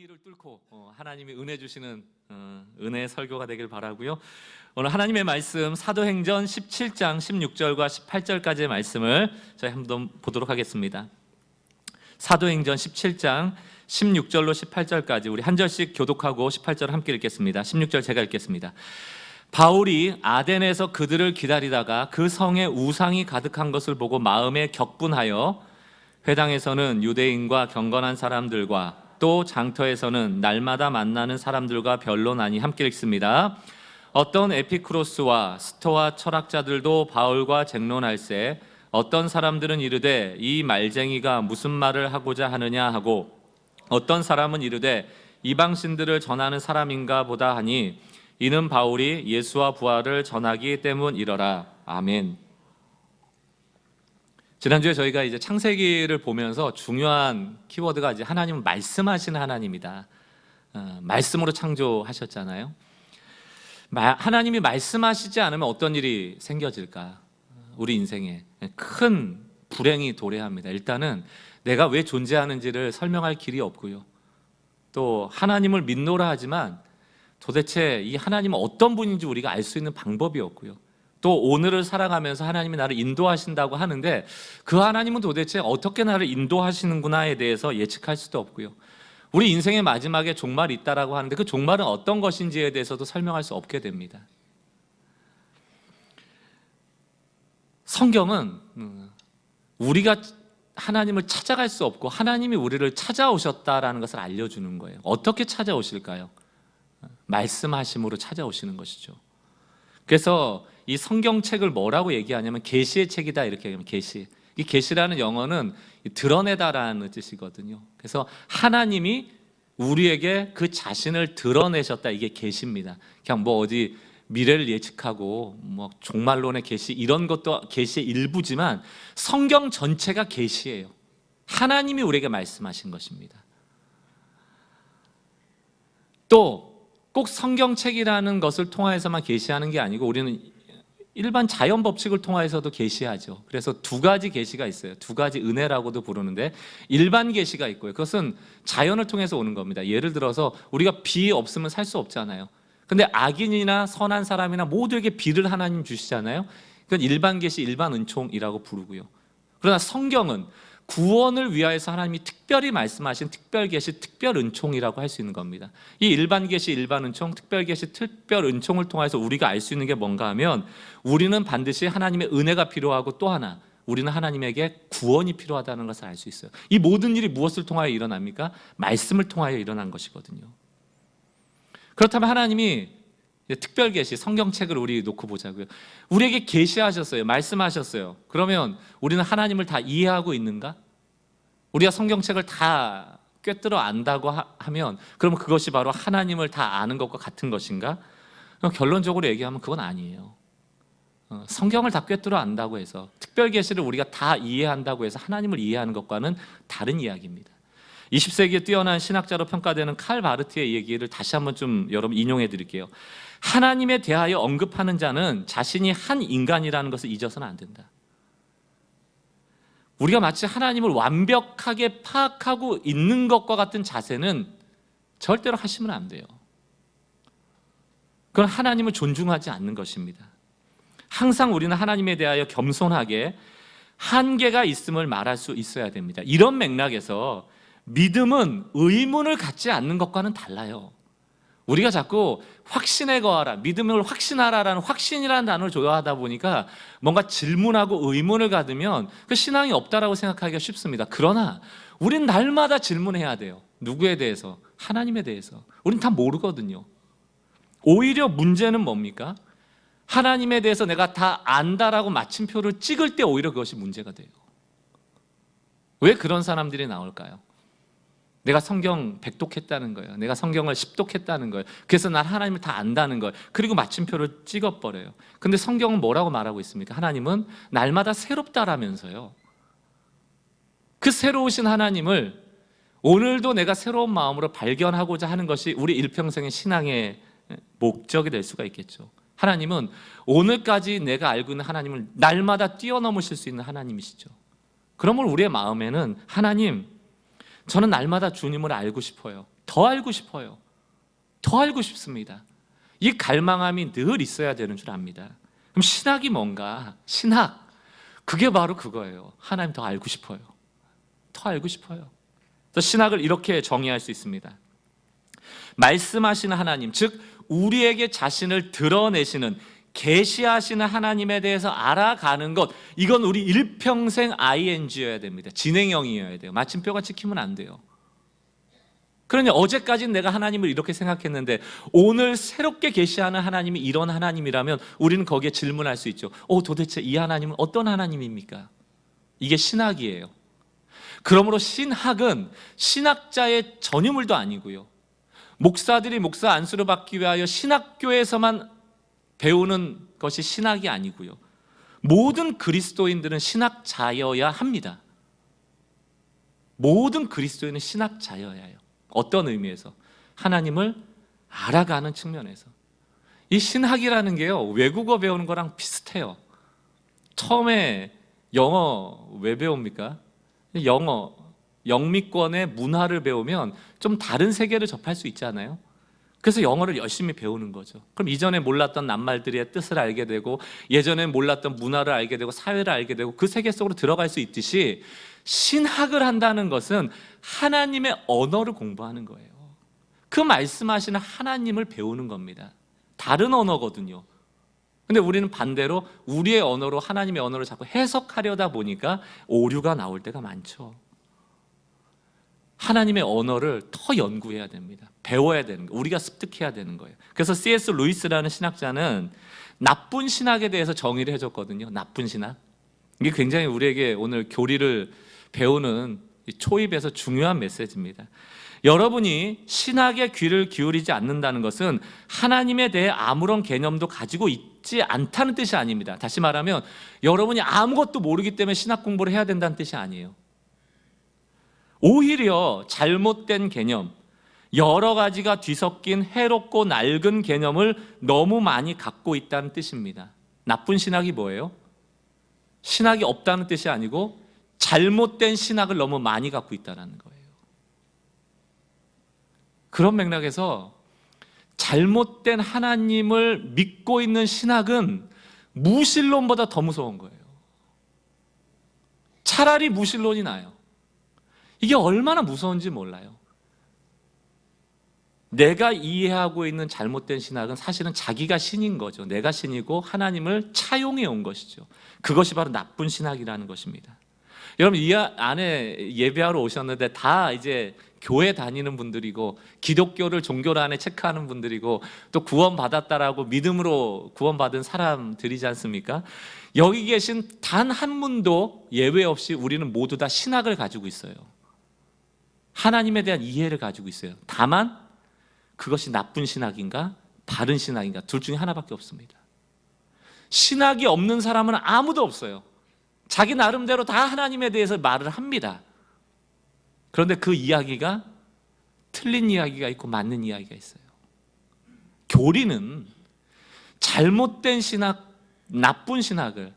위기를 뚫고 하나님이 은혜 주시는 은혜의 설교가 되길 바라고요. 오늘 하나님의 말씀 사도행전 17장 16절과 18절까지의 말씀을 저희 한번 보도록 하겠습니다. 사도행전 17장 16절로 18절까지 우리 한 절씩 교독하고 18절 함께 읽겠습니다. 16절 제가 읽겠습니다. 바울이 아덴에서 그들을 기다리다가 그 성에 우상이 가득한 것을 보고 마음에 격분하여 회당에서는 유대인과 경건한 사람들과 또 장터에서는 날마다 만나는 사람들과 변론하니 함께 읽습니다. 어떤 에피쿠로스와 스토아 철학자들도 바울과 쟁론할세 어떤 사람들은 이르되 이 말쟁이가 무슨 말을 하고자 하느냐 하고 어떤 사람은 이르되 이방신들을 전하는 사람인가 보다 하니 이는 바울이 예수와 부활을 전하기 때문이러라. 아멘. 지난주에 저희가 이제 창세기를 보면서 중요한 키워드가 이제 하나님은 말씀하시는 하나님이다. 말씀으로 창조하셨잖아요. 하나님이 말씀하시지 않으면 어떤 일이 생겨질까? 우리 인생에 큰 불행이 도래합니다. 일단은 내가 왜 존재하는지를 설명할 길이 없고요. 또 하나님을 믿노라 하지만 도대체 이 하나님은 어떤 분인지 우리가 알 수 있는 방법이 없고요. 또 오늘을 살아가면서 하나님이 나를 인도하신다고 하는데 그 하나님은 도대체 어떻게 나를 인도하시는구나에 대해서 예측할 수도 없고요. 우리 인생의 마지막에 종말이 있다라고 하는데 그 종말은 어떤 것인지에 대해서도 설명할 수 없게 됩니다. 성경은 우리가 하나님을 찾아갈 수 없고 하나님이 우리를 찾아오셨다라는 것을 알려주는 거예요. 어떻게 찾아오실까요? 말씀하심으로 찾아오시는 것이죠. 그래서 이 성경책을 뭐라고 얘기하냐면 계시의 책이다 이렇게 얘기하면 계시. 이 계시라는 영어는 드러내다라는 뜻이거든요. 그래서 하나님이 우리에게 그 자신을 드러내셨다 이게 계시입니다. 그냥 뭐 어디 미래를 예측하고 뭐 종말론의 계시 이런 것도 계시의 일부지만 성경 전체가 계시예요. 하나님이 우리에게 말씀하신 것입니다. 또 꼭 성경책이라는 것을 통해서만 계시하는 게 아니고 우리는 일반 자연 법칙을 통해서도 계시하죠. 그래서 두 가지 계시가 있어요. 두 가지 은혜라고도 부르는데 일반 계시가 있고요. 그것은 자연을 통해서 오는 겁니다. 예를 들어서 우리가 비 없으면 살 수 없잖아요. 근데 악인이나 선한 사람이나 모두에게 비를 하나님 주시잖아요. 그건 일반 계시, 일반 은총이라고 부르고요. 그러나 성경은 구원을 위하여서 하나님이 특별히 말씀하신 특별 계시, 특별 은총이라고 할 수 있는 겁니다. 이 일반 계시, 일반 은총, 특별 계시, 특별 은총을 통해서 우리가 알 수 있는 게 뭔가 하면 우리는 반드시 하나님의 은혜가 필요하고 또 하나 우리는 하나님에게 구원이 필요하다는 것을 알 수 있어요. 이 모든 일이 무엇을 통하여 일어납니까? 말씀을 통하여 일어난 것이거든요. 그렇다면 하나님이 특별 계시, 성경책을 우리 놓고 보자고요. 우리에게 계시하셨어요. 말씀하셨어요. 그러면 우리는 하나님을 다 이해하고 있는가? 우리가 성경책을 다 꿰뚫어 안다고 하면 그러면 그것이 바로 하나님을 다 아는 것과 같은 것인가? 결론적으로 얘기하면 그건 아니에요. 성경을 다 꿰뚫어 안다고 해서 특별 계시를 우리가 다 이해한다고 해서 하나님을 이해하는 것과는 다른 이야기입니다. 20세기에 뛰어난 신학자로 평가되는 칼 바르트의 얘기를 다시 한번 좀 여러분 인용해 드릴게요. 하나님에 대하여 언급하는 자는 자신이 한 인간이라는 것을 잊어서는 안 된다. 우리가 마치 하나님을 완벽하게 파악하고 있는 것과 같은 자세는 절대로 하시면 안 돼요. 그건 하나님을 존중하지 않는 것입니다. 항상 우리는 하나님에 대하여 겸손하게 한계가 있음을 말할 수 있어야 됩니다. 이런 맥락에서 믿음은 의문을 갖지 않는 것과는 달라요. 우리가 자꾸 확신에 거하라, 믿음을 확신하라라는 확신이라는 단어를 조여하다 보니까 뭔가 질문하고 의문을 가지면 그 신앙이 없다라고 생각하기가 쉽습니다. 그러나 우린 날마다 질문해야 돼요. 누구에 대해서? 하나님에 대해서. 우린 다 모르거든요. 오히려 문제는 뭡니까? 하나님에 대해서 내가 다 안다라고 마침표를 찍을 때 오히려 그것이 문제가 돼요. 왜 그런 사람들이 나올까요? 내가 성경 100독했다는 거예요. 내가 성경을 10독했다는 거예요. 그래서 난 하나님을 다 안다는 거예요. 그리고 마침표를 찍어버려요. 근데 성경은 뭐라고 말하고 있습니까? 하나님은 날마다 새롭다라면서요. 그 새로우신 하나님을 오늘도 내가 새로운 마음으로 발견하고자 하는 것이 우리 일평생의 신앙의 목적이 될 수가 있겠죠. 하나님은 오늘까지 내가 알고 있는 하나님을 날마다 뛰어넘으실 수 있는 하나님이시죠. 그러므로 우리의 마음에는 하나님, 저는 날마다 주님을 알고 싶어요. 더 알고 싶어요. 더 알고 싶습니다. 이 갈망함이 늘 있어야 되는 줄 압니다. 그럼 신학이 뭔가? 신학, 그게 바로 그거예요. 하나님 더 알고 싶어요. 더 알고 싶어요. 그래서 신학을 이렇게 정의할 수 있습니다. 말씀하시는 하나님, 즉 우리에게 자신을 드러내시는, 계시하시는 하나님에 대해서 알아가는 것, 이건 우리 일평생 ing여야 됩니다. 진행형이어야 돼요. 마침표가 찍히면 안 돼요. 그러니 어제까지는 내가 하나님을 이렇게 생각했는데 오늘 새롭게 계시하는 하나님이 이런 하나님이라면 우리는 거기에 질문할 수 있죠. 도대체 이 하나님은 어떤 하나님입니까? 이게 신학이에요. 그러므로 신학은 신학자의 전유물도 아니고요, 목사들이 목사 안수를 받기 위하여 신학교에서만 배우는 것이 신학이 아니고요, 모든 그리스도인들은 신학자여야 합니다. 모든 그리스도인은 신학자여야 해요. 어떤 의미에서? 하나님을 알아가는 측면에서. 이 신학이라는 게요, 외국어 배우는 거랑 비슷해요. 처음에 영어 왜 배웁니까? 영미권의 문화를 배우면 좀 다른 세계를 접할 수 있잖아요. 그래서 영어를 열심히 배우는 거죠. 그럼 이전에 몰랐던 낱말들의 뜻을 알게 되고, 예전에 몰랐던 문화를 알게 되고, 사회를 알게 되고, 그 세계 속으로 들어갈 수 있듯이 신학을 한다는 것은 하나님의 언어를 공부하는 거예요. 그 말씀하시는 하나님을 배우는 겁니다. 다른 언어거든요. 근데 우리는 반대로 우리의 언어로 하나님의 언어를 자꾸 해석하려다 보니까 오류가 나올 때가 많죠. 하나님의 언어를 더 연구해야 됩니다. 배워야 되는 거예요. 우리가 습득해야 되는 거예요. 그래서 C.S. 루이스라는 신학자는 나쁜 신학에 대해서 정의를 해줬거든요. 나쁜 신학. 이게 굉장히 우리에게 오늘 교리를 배우는 초입에서 중요한 메시지입니다. 여러분이 신학에 귀를 기울이지 않는다는 것은 하나님에 대해 아무런 개념도 가지고 있지 않다는 뜻이 아닙니다. 다시 말하면 여러분이 아무것도 모르기 때문에 신학 공부를 해야 된다는 뜻이 아니에요. 오히려 잘못된 개념, 여러 가지가 뒤섞인 해롭고 낡은 개념을 너무 많이 갖고 있다는 뜻입니다. 나쁜 신학이 뭐예요? 신학이 없다는 뜻이 아니고 잘못된 신학을 너무 많이 갖고 있다는 거예요. 그런 맥락에서 잘못된 하나님을 믿고 있는 신학은 무신론보다 더 무서운 거예요. 차라리 무신론이 나요. 이게 얼마나 무서운지 몰라요. 내가 이해하고 있는 잘못된 신학은 사실은 자기가 신인 거죠. 내가 신이고 하나님을 차용해 온 것이죠. 그것이 바로 나쁜 신학이라는 것입니다. 여러분, 이 안에 예배하러 오셨는데 다 이제 교회 다니는 분들이고 기독교를 종교로 안에 체크하는 분들이고 또 구원받았다라고 믿음으로 구원받은 사람들이지 않습니까? 여기 계신 단 한 분도 예외 없이 우리는 모두 다 신학을 가지고 있어요. 하나님에 대한 이해를 가지고 있어요. 다만 그것이 나쁜 신학인가 바른 신학인가 둘 중에 하나밖에 없습니다. 신학이 없는 사람은 아무도 없어요. 자기 나름대로 다 하나님에 대해서 말을 합니다. 그런데 그 이야기가 틀린 이야기가 있고 맞는 이야기가 있어요. 교리는 잘못된 신학, 나쁜 신학을,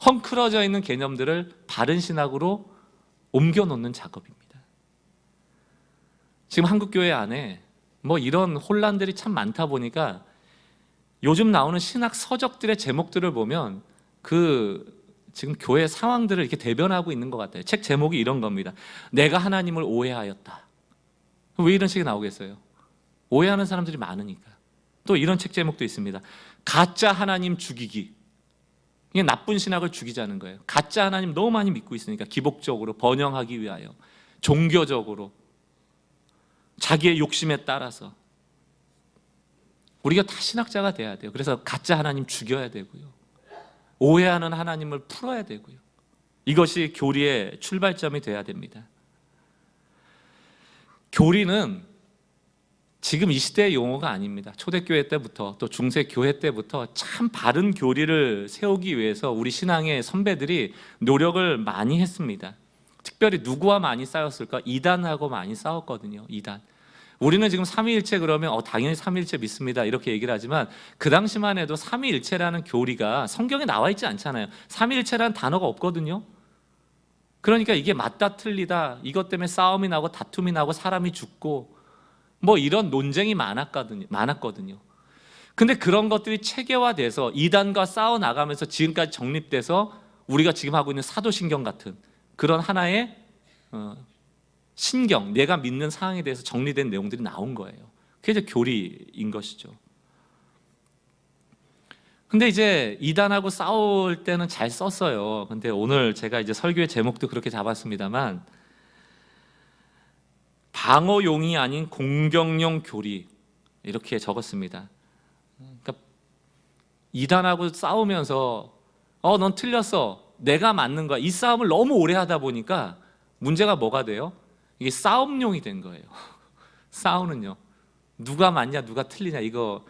헝클어져 있는 개념들을 바른 신학으로 옮겨놓는 작업입니다. 지금 한국교회 안에 이런 혼란들이 참 많다 보니까 요즘 나오는 신학 서적들의 제목들을 보면 지금 교회 상황들을 이렇게 대변하고 있는 것 같아요. 책 제목이 이런 겁니다. 내가 하나님을 오해하였다. 왜 이런 책이 나오겠어요? 오해하는 사람들이 많으니까. 또 이런 책 제목도 있습니다. 가짜 하나님 죽이기. 이게 나쁜 신학을 죽이자는 거예요. 가짜 하나님 너무 많이 믿고 있으니까 기복적으로 번영하기 위하여 종교적으로 자기의 욕심에 따라서 우리가 다 신학자가 돼야 돼요. 그래서 가짜 하나님 죽여야 되고요. 오해하는 하나님을 풀어야 되고요. 이것이 교리의 출발점이 돼야 됩니다. 교리는 지금 이 시대의 용어가 아닙니다. 초대교회 때부터 또 중세교회 때부터 참 바른 교리를 세우기 위해서 우리 신앙의 선배들이 노력을 많이 했습니다. 특별히 누구와 많이 싸웠을까? 이단하고 많이 싸웠거든요. 이단. 우리는 지금 삼위일체 그러면 당연히 삼위일체 믿습니다 이렇게 얘기를 하지만 그 당시만 해도 삼위일체라는 교리가 성경에 나와 있지 않잖아요. 삼위일체라는 단어가 없거든요. 그러니까 이게 맞다 틀리다 이것 때문에 싸움이 나고 다툼이 나고 사람이 죽고 뭐 이런 논쟁이 많았거든요. 근데 그런 것들이 체계화돼서 이단과 싸워 나가면서 지금까지 정립돼서 우리가 지금 하고 있는 사도신경 같은 그런 하나의 신경, 내가 믿는 사항에 대해서 정리된 내용들이 나온 거예요. 그게 이제 교리인 것이죠. 근데 이제 이단하고 싸울 때는 잘 썼어요. 근데 오늘 제가 이제 설교의 제목도 그렇게 잡았습니다만, 방어용이 아닌 공격용 교리, 이렇게 적었습니다. 그러니까 이단하고 싸우면서 넌 틀렸어, 내가 맞는 거야, 이 싸움을 너무 오래 하다 보니까 문제가 뭐가 돼요? 이게 싸움용이 된 거예요. 싸우는요, 누가 맞냐 누가 틀리냐 이거.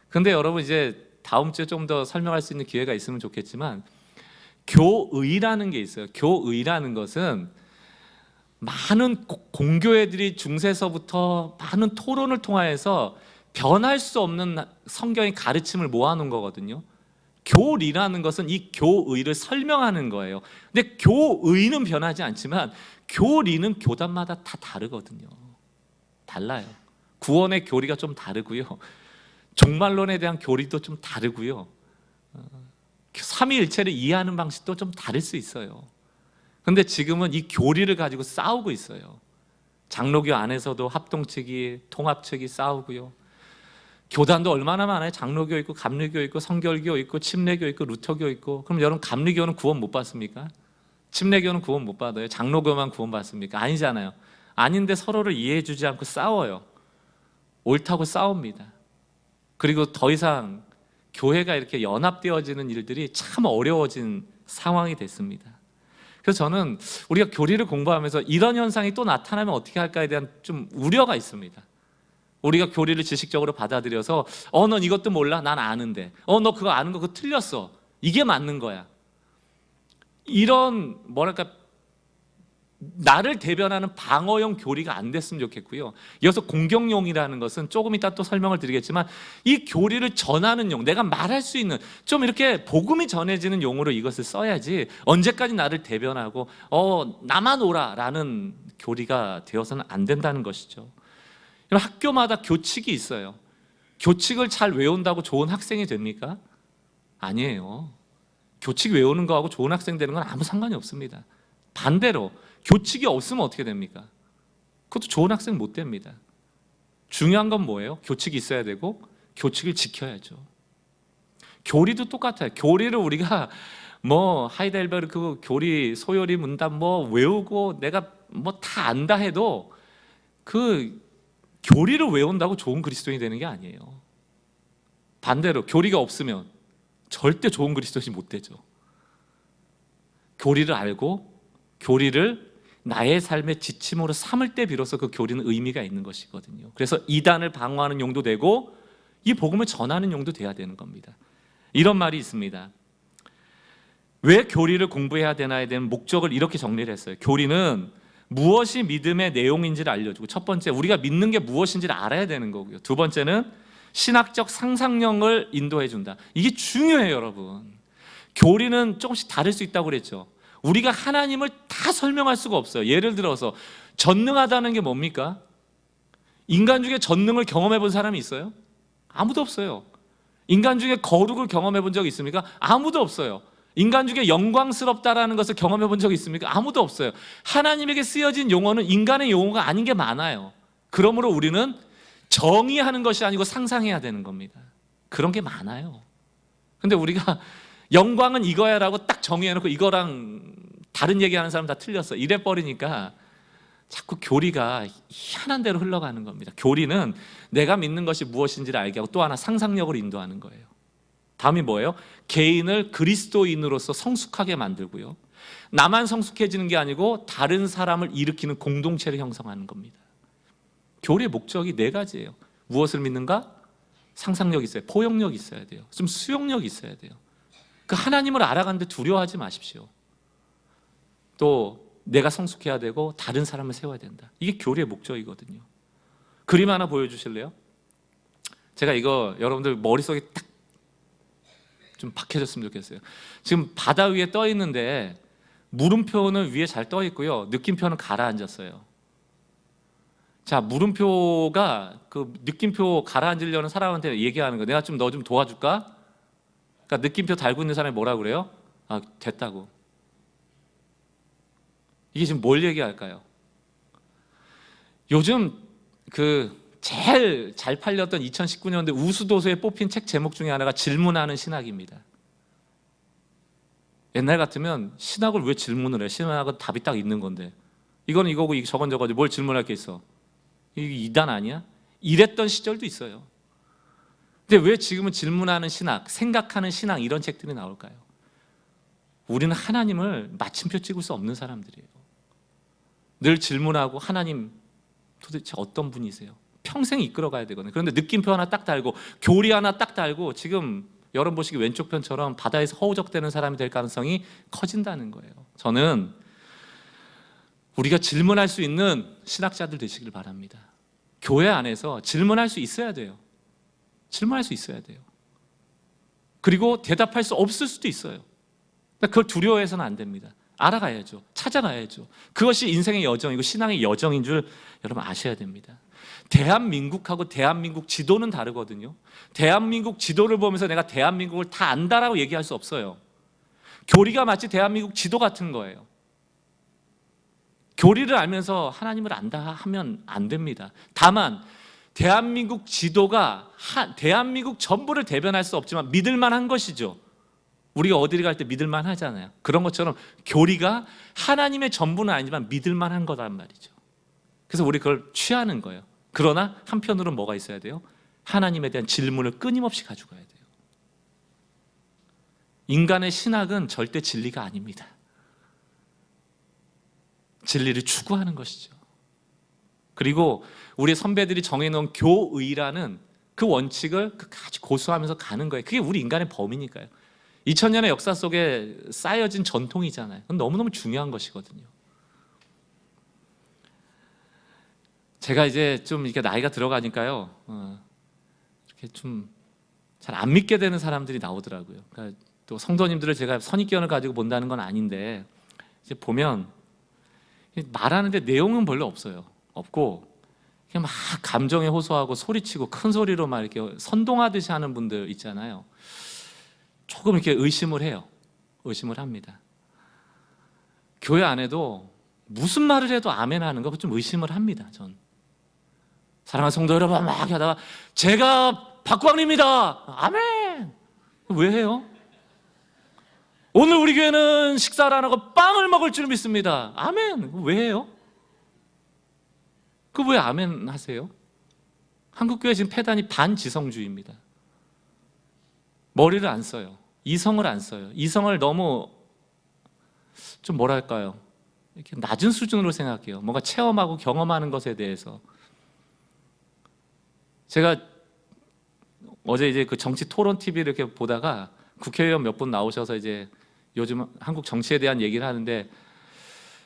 근데 여러분, 이제 다음 주에 좀 더 설명할 수 있는 기회가 있으면 좋겠지만, 교의라는 게 있어요. 교의라는 것은 많은 공교회들이 중세서부터 많은 토론을 통하여서 변할 수 없는 성경의 가르침을 모아놓은 거거든요. 교리라는 것은 이 교의를 설명하는 거예요. 근데 교의는 변하지 않지만 교리는 교단마다 다 다르거든요. 달라요. 구원의 교리가 좀 다르고요, 종말론에 대한 교리도 좀 다르고요, 삼위일체를 이해하는 방식도 좀 다를 수 있어요. 근데 지금은 이 교리를 가지고 싸우고 있어요. 장로교 안에서도 합동측이, 통합측이 싸우고요. 교단도 얼마나 많아요. 장로교 있고 감리교 있고 성결교 있고 침례교 있고 루터교 있고. 그럼 여러분, 감리교는 구원 못 받습니까? 침례교는 구원 못 받아요? 장로교만 구원 받습니까? 아니잖아요. 아닌데 서로를 이해해 주지 않고 싸워요. 옳다고 싸웁니다. 그리고 더 이상 교회가 이렇게 연합되어지는 일들이 참 어려워진 상황이 됐습니다. 그래서 저는 우리가 교리를 공부하면서 이런 현상이 또 나타나면 어떻게 할까에 대한 좀 우려가 있습니다. 우리가 교리를 지식적으로 받아들여서 넌 이것도 몰라? 난 아는데. 너 그거 아는 거 그거 틀렸어. 이게 맞는 거야. 이런 뭐랄까, 나를 대변하는 방어용 교리가 안 됐으면 좋겠고요. 이어서 공격용이라는 것은 조금 이따 또 설명을 드리겠지만, 이 교리를 전하는 용, 내가 말할 수 있는 좀 이렇게 복음이 전해지는 용어로 이것을 써야지, 언제까지 나를 대변하고 나만 오라라는 교리가 되어서는 안 된다는 것이죠. 학교마다 교칙이 있어요. 교칙을 잘 외운다고 좋은 학생이 됩니까? 아니에요. 교칙 외우는 거하고 좋은 학생 되는 건 아무 상관이 없습니다. 반대로 교칙이 없으면 어떻게 됩니까? 그것도 좋은 학생 못 됩니다. 중요한 건 뭐예요? 교칙이 있어야 되고 교칙을 지켜야죠. 교리도 똑같아요. 교리를 우리가 하이델베르크 교리, 소요리 문답 외우고 내가 다 안다 해도 그 교리를 외운다고 좋은 그리스도인이 되는 게 아니에요. 반대로 교리가 없으면 절대 좋은 그리스도인이 못 되죠. 교리를 알고 교리를 나의 삶의 지침으로 삼을 때 비로소 그 교리는 의미가 있는 것이거든요. 그래서 이단을 방어하는 용도 되고 이 복음을 전하는 용도 돼야 되는 겁니다. 이런 말이 있습니다. 왜 교리를 공부해야 되나에 대한 목적을 이렇게 정리를 했어요. 교리는 무엇이 믿음의 내용인지를 알려주고, 첫 번째, 우리가 믿는 게 무엇인지를 알아야 되는 거고요. 두 번째는 신학적 상상력을 인도해 준다. 이게 중요해요, 여러분. 교리는 조금씩 다를 수 있다고 그랬죠. 우리가 하나님을 다 설명할 수가 없어요. 예를 들어서 전능하다는 게 뭡니까? 인간 중에 전능을 경험해 본 사람이 있어요? 아무도 없어요. 인간 중에 거룩을 경험해 본 적이 있습니까? 아무도 없어요. 인간 중에 영광스럽다라는 것을 경험해 본 적이 있습니까? 아무도 없어요. 하나님에게 쓰여진 용어는 인간의 용어가 아닌 게 많아요. 그러므로 우리는 정의하는 것이 아니고 상상해야 되는 겁니다. 그런 게 많아요. 근데 우리가 영광은 이거야라고 딱 정의해놓고 이거랑 다른 얘기하는 사람 다 틀렸어 이래 버리니까 자꾸 교리가 희한한 대로 흘러가는 겁니다. 교리는 내가 믿는 것이 무엇인지를 알게 하고 또 하나 상상력을 인도하는 거예요. 다음이 뭐예요? 개인을 그리스도인으로서 성숙하게 만들고요, 나만 성숙해지는 게 아니고 다른 사람을 일으키는 공동체를 형성하는 겁니다. 교리의 목적이 네 가지예요. 무엇을 믿는가? 상상력이 있어요. 포용력이 있어야 돼요. 좀 수용력이 있어야 돼요. 그 하나님을 알아가는데 두려워하지 마십시오. 또 내가 성숙해야 되고 다른 사람을 세워야 된다. 이게 교리의 목적이거든요. 그림 하나 보여주실래요? 제가 이거 여러분들 머릿속에 딱 좀 박혀졌으면 좋겠어요. 지금 바다 위에 떠 있는데 물음표는 위에 잘 떠 있고요, 느낌표는 가라앉았어요. 자, 물음표가 그 느낌표 가라앉으려는 사람한테 얘기하는 거. 내가 좀 너 좀 도와줄까? 그러니까 느낌표 달고 있는 사람이 뭐라 그래요? 아, 됐다고. 이게 지금 뭘 얘기할까요? 요즘 그 제일 잘 팔렸던 2019년대 우수도서에 뽑힌 책 제목 중에 하나가 질문하는 신학입니다. 옛날 같으면 신학을 왜 질문을 해? 신학은 답이 딱 있는 건데. 이건 이거고 저건 저거지. 뭘 질문할 게 있어? 이게 이단 아니야? 이랬던 시절도 있어요. 근데 왜 지금은 질문하는 신학, 생각하는 신학 이런 책들이 나올까요? 우리는 하나님을 마침표 찍을 수 없는 사람들이에요. 늘 질문하고 하나님 도대체 어떤 분이세요? 평생 이끌어가야 되거든요. 그런데 느낌표 하나 딱 달고 교리 하나 딱 달고 지금 여러분 보시기 왼쪽 편처럼 바다에서 허우적대는 사람이 될 가능성이 커진다는 거예요. 저는 우리가 질문할 수 있는 신학자들 되시길 바랍니다. 교회 안에서 질문할 수 있어야 돼요. 질문할 수 있어야 돼요. 그리고 대답할 수 없을 수도 있어요. 그걸 두려워해서는 안 됩니다. 알아가야죠. 찾아가야죠. 그것이 인생의 여정이고 신앙의 여정인 줄 여러분 아셔야 됩니다. 대한민국하고 대한민국 지도는 다르거든요. 대한민국 지도를 보면서 내가 대한민국을 다 안다라고 얘기할 수 없어요. 교리가 마치 대한민국 지도 같은 거예요. 교리를 알면서 하나님을 안다 하면 안 됩니다. 다만 대한민국 지도가 대한민국 전부를 대변할 수 없지만 믿을만한 것이죠. 우리가 어디를 갈 때 믿을만 하잖아요. 그런 것처럼 교리가 하나님의 전부는 아니지만 믿을만한 거란 말이죠. 그래서 우리 그걸 취하는 거예요. 그러나 한편으로는 뭐가 있어야 돼요? 하나님에 대한 질문을 끊임없이 가지고 가야 돼요. 인간의 신학은 절대 진리가 아닙니다. 진리를 추구하는 것이죠. 그리고 우리 선배들이 정해놓은 교의라는 그 원칙을 끝까지 고수하면서 가는 거예요. 그게 우리 인간의 범위니까요. 2000년의 역사 속에 쌓여진 전통이잖아요. 그건 너무너무 중요한 것이거든요. 제가 이제 좀 이렇게 나이가 들어가니까요, 이렇게 좀 잘 안 믿게 되는 사람들이 나오더라고요. 그러니까 또 성도님들을 제가 선입견을 가지고 본다는 건 아닌데 이제 보면 말하는데 내용은 별로 없고 그냥 막 감정에 호소하고 소리치고 큰 소리로 막 이렇게 선동하듯이 하는 분들 있잖아요. 조금 이렇게 의심을 해요. 의심을 합니다. 교회 안에도 무슨 말을 해도 아멘 하는 거 좀 의심을 합니다. 전 사랑하는 성도 여러분 막 하다가 제가 박광리입니다. 아멘. 왜 해요? 오늘 우리 교회는 식사를 안 하고 빵을 먹을 줄 믿습니다. 아멘. 왜 해요? 그 왜 아멘 하세요? 한국교회 지금 패단이 반지성주의입니다. 머리를 안 써요. 이성을 안 써요. 이성을 너무 좀 뭐랄까요? 이렇게 낮은 수준으로 생각해요. 뭔가 체험하고 경험하는 것에 대해서. 제가 어제 이제 그 정치 토론 TV를 이렇게 보다가 국회의원 몇 분 나오셔서 이제 요즘 한국 정치에 대한 얘기를 하는데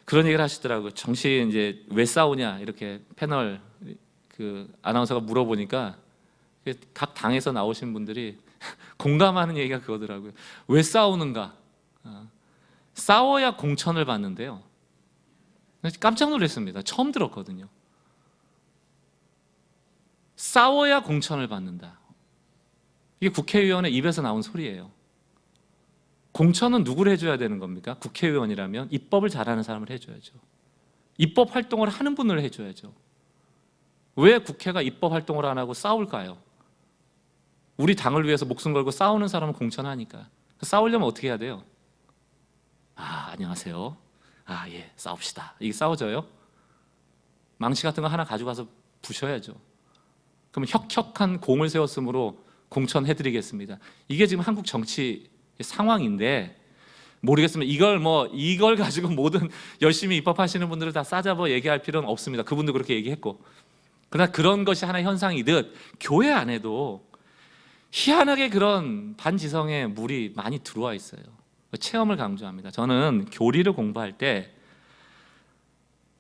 그런 얘기를 하시더라고요. 정치 이제 왜 싸우냐 이렇게 패널 그 아나운서가 물어보니까 각 당에서 나오신 분들이 공감하는 얘기가 그거더라고요. 왜 싸우는가? 싸워야 공천을 받는데요. 깜짝 놀랐습니다. 처음 들었거든요. 싸워야 공천을 받는다. 이게 국회의원의 입에서 나온 소리예요. 공천은 누구를 해줘야 되는 겁니까? 국회의원이라면 입법을 잘하는 사람을 해줘야죠. 입법 활동을 하는 분을 해줘야죠. 왜 국회가 입법 활동을 안 하고 싸울까요? 우리 당을 위해서 목숨 걸고 싸우는 사람은 공천하니까. 싸우려면 어떻게 해야 돼요? 안녕하세요. 예, 싸웁시다. 이게 싸워져요? 망치 같은 거 하나 가져가서 부셔야죠. 그럼 혁혁한 공을 세웠으므로 공천해드리겠습니다. 이게 지금 한국 정치 상황인데 모르겠습니다. 이걸 가지고 모든 열심히 입법하시는 분들을 다 싸잡아 얘기할 필요는 없습니다. 그분도 그렇게 얘기했고. 그러나 그런 것이 하나의 현상이듯 교회 안에도 희한하게 그런 반지성의 물이 많이 들어와 있어요. 체험을 강조합니다. 저는 교리를 공부할 때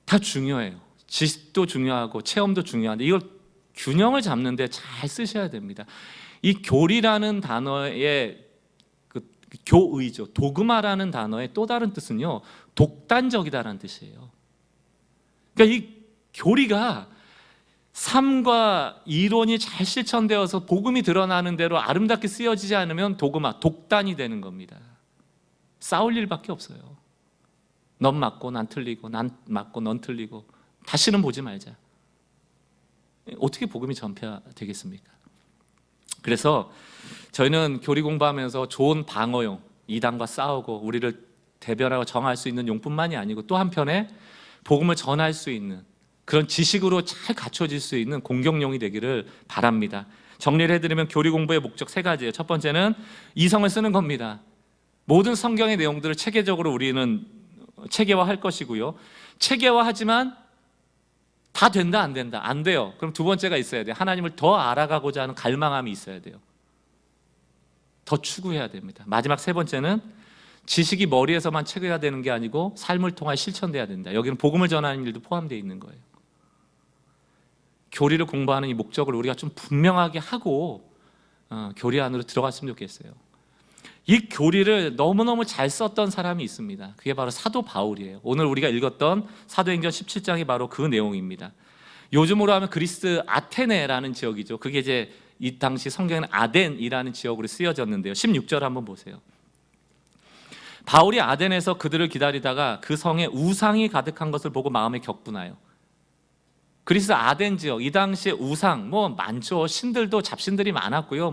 다 중요해요. 지식도 중요하고 체험도 중요한데 이걸 균형을 잡는데 잘 쓰셔야 됩니다. 이 교리라는 단어의 그 교의죠. 도그마라는 단어의 또 다른 뜻은요, 독단적이다라는 뜻이에요. 그러니까 이 교리가 삶과 이론이 잘 실천되어서 복음이 드러나는 대로 아름답게 쓰여지지 않으면 도그마, 독단이 되는 겁니다. 싸울 일밖에 없어요. 넌 맞고 난 틀리고, 난 맞고 넌 틀리고, 다시는 보지 말자. 어떻게 복음이 전파되겠습니까? 그래서 저희는 교리 공부하면서 좋은 방어용, 이단과 싸우고 우리를 대변하고 정할 수 있는 용뿐만이 아니고, 또 한편에 복음을 전할 수 있는 그런 지식으로 잘 갖춰질 수 있는 공격용이 되기를 바랍니다. 정리를 해드리면 교리 공부의 목적 세 가지예요. 첫 번째는 이성을 쓰는 겁니다. 모든 성경의 내용들을 체계적으로 우리는 체계화할 것이고요. 체계화하지만 다 된다 안 된다? 안 돼요. 그럼 두 번째가 있어야 돼요. 하나님을 더 알아가고자 하는 갈망함이 있어야 돼요. 더 추구해야 됩니다. 마지막 세 번째는 지식이 머리에서만 체계화되는 게 아니고 삶을 통해 실천돼야 된다. 여기는 복음을 전하는 일도 포함되어 있는 거예요. 교리를 공부하는 이 목적을 우리가 좀 분명하게 하고 교리 안으로 들어갔으면 좋겠어요. 이 교리를 너무너무 잘 썼던 사람이 있습니다. 그게 바로 사도 바울이에요. 오늘 우리가 읽었던 사도행전 17장이 바로 그 내용입니다. 요즘으로 하면 그리스 아테네라는 지역이죠. 그게 이제 이 당시 성경에는 아덴이라는 지역으로 쓰여졌는데요. 16절 한번 보세요. 바울이 아덴에서 그들을 기다리다가 그 성에 우상이 가득한 것을 보고 마음에 격분하여. 그리스 아덴 지역, 이 당시에 우상 뭐 많죠. 신들도 잡신들이 많았고요.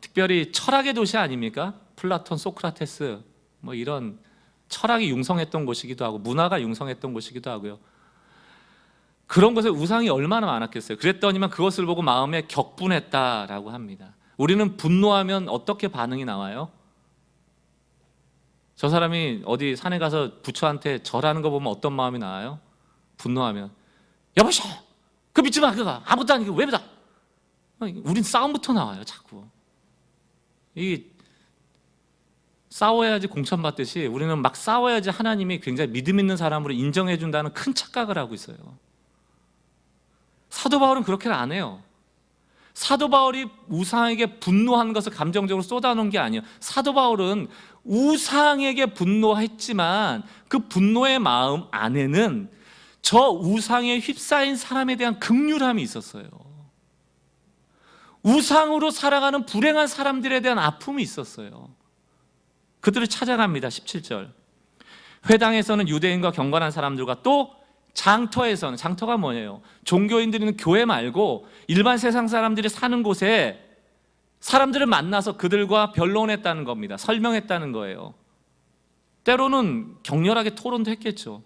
특별히 철학의 도시 아닙니까? 플라톤, 소크라테스 뭐 이런 철학이 융성했던 곳이기도 하고 문화가 융성했던 곳이기도 하고요. 그런 곳에 우상이 얼마나 많았겠어요. 그랬더니만 그것을 보고 마음에 격분했다라고 합니다. 우리는 분노하면 어떻게 반응이 나와요? 저 사람이 어디 산에 가서 부처한테 절하는 거 보면 어떤 마음이 나와요? 분노하면 여보셔, 그 믿지 마, 그거 아무것도 아니고 왜 믿어? 우린 싸움부터 나와요. 자꾸 이 싸워야지 공천받듯이 우리는 막 싸워야지 하나님이 굉장히 믿음 있는 사람으로 인정해 준다는 큰 착각을 하고 있어요. 사도 바울은 그렇게는 안 해요. 사도 바울이 우상에게 분노한 것을 감정적으로 쏟아놓은 게 아니에요. 사도 바울은 우상에게 분노했지만 그 분노의 마음 안에는 저 우상에 휩싸인 사람에 대한 긍휼함이 있었어요. 우상으로 살아가는 불행한 사람들에 대한 아픔이 있었어요. 그들을 찾아갑니다. 17절. 회당에서는 유대인과 경건한 사람들과 또 장터에서는, 장터가 뭐예요? 종교인들이 있는 교회 말고 일반 세상 사람들이 사는 곳에 사람들을 만나서 그들과 변론했다는 겁니다. 설명했다는 거예요. 때로는 격렬하게 토론도 했겠죠.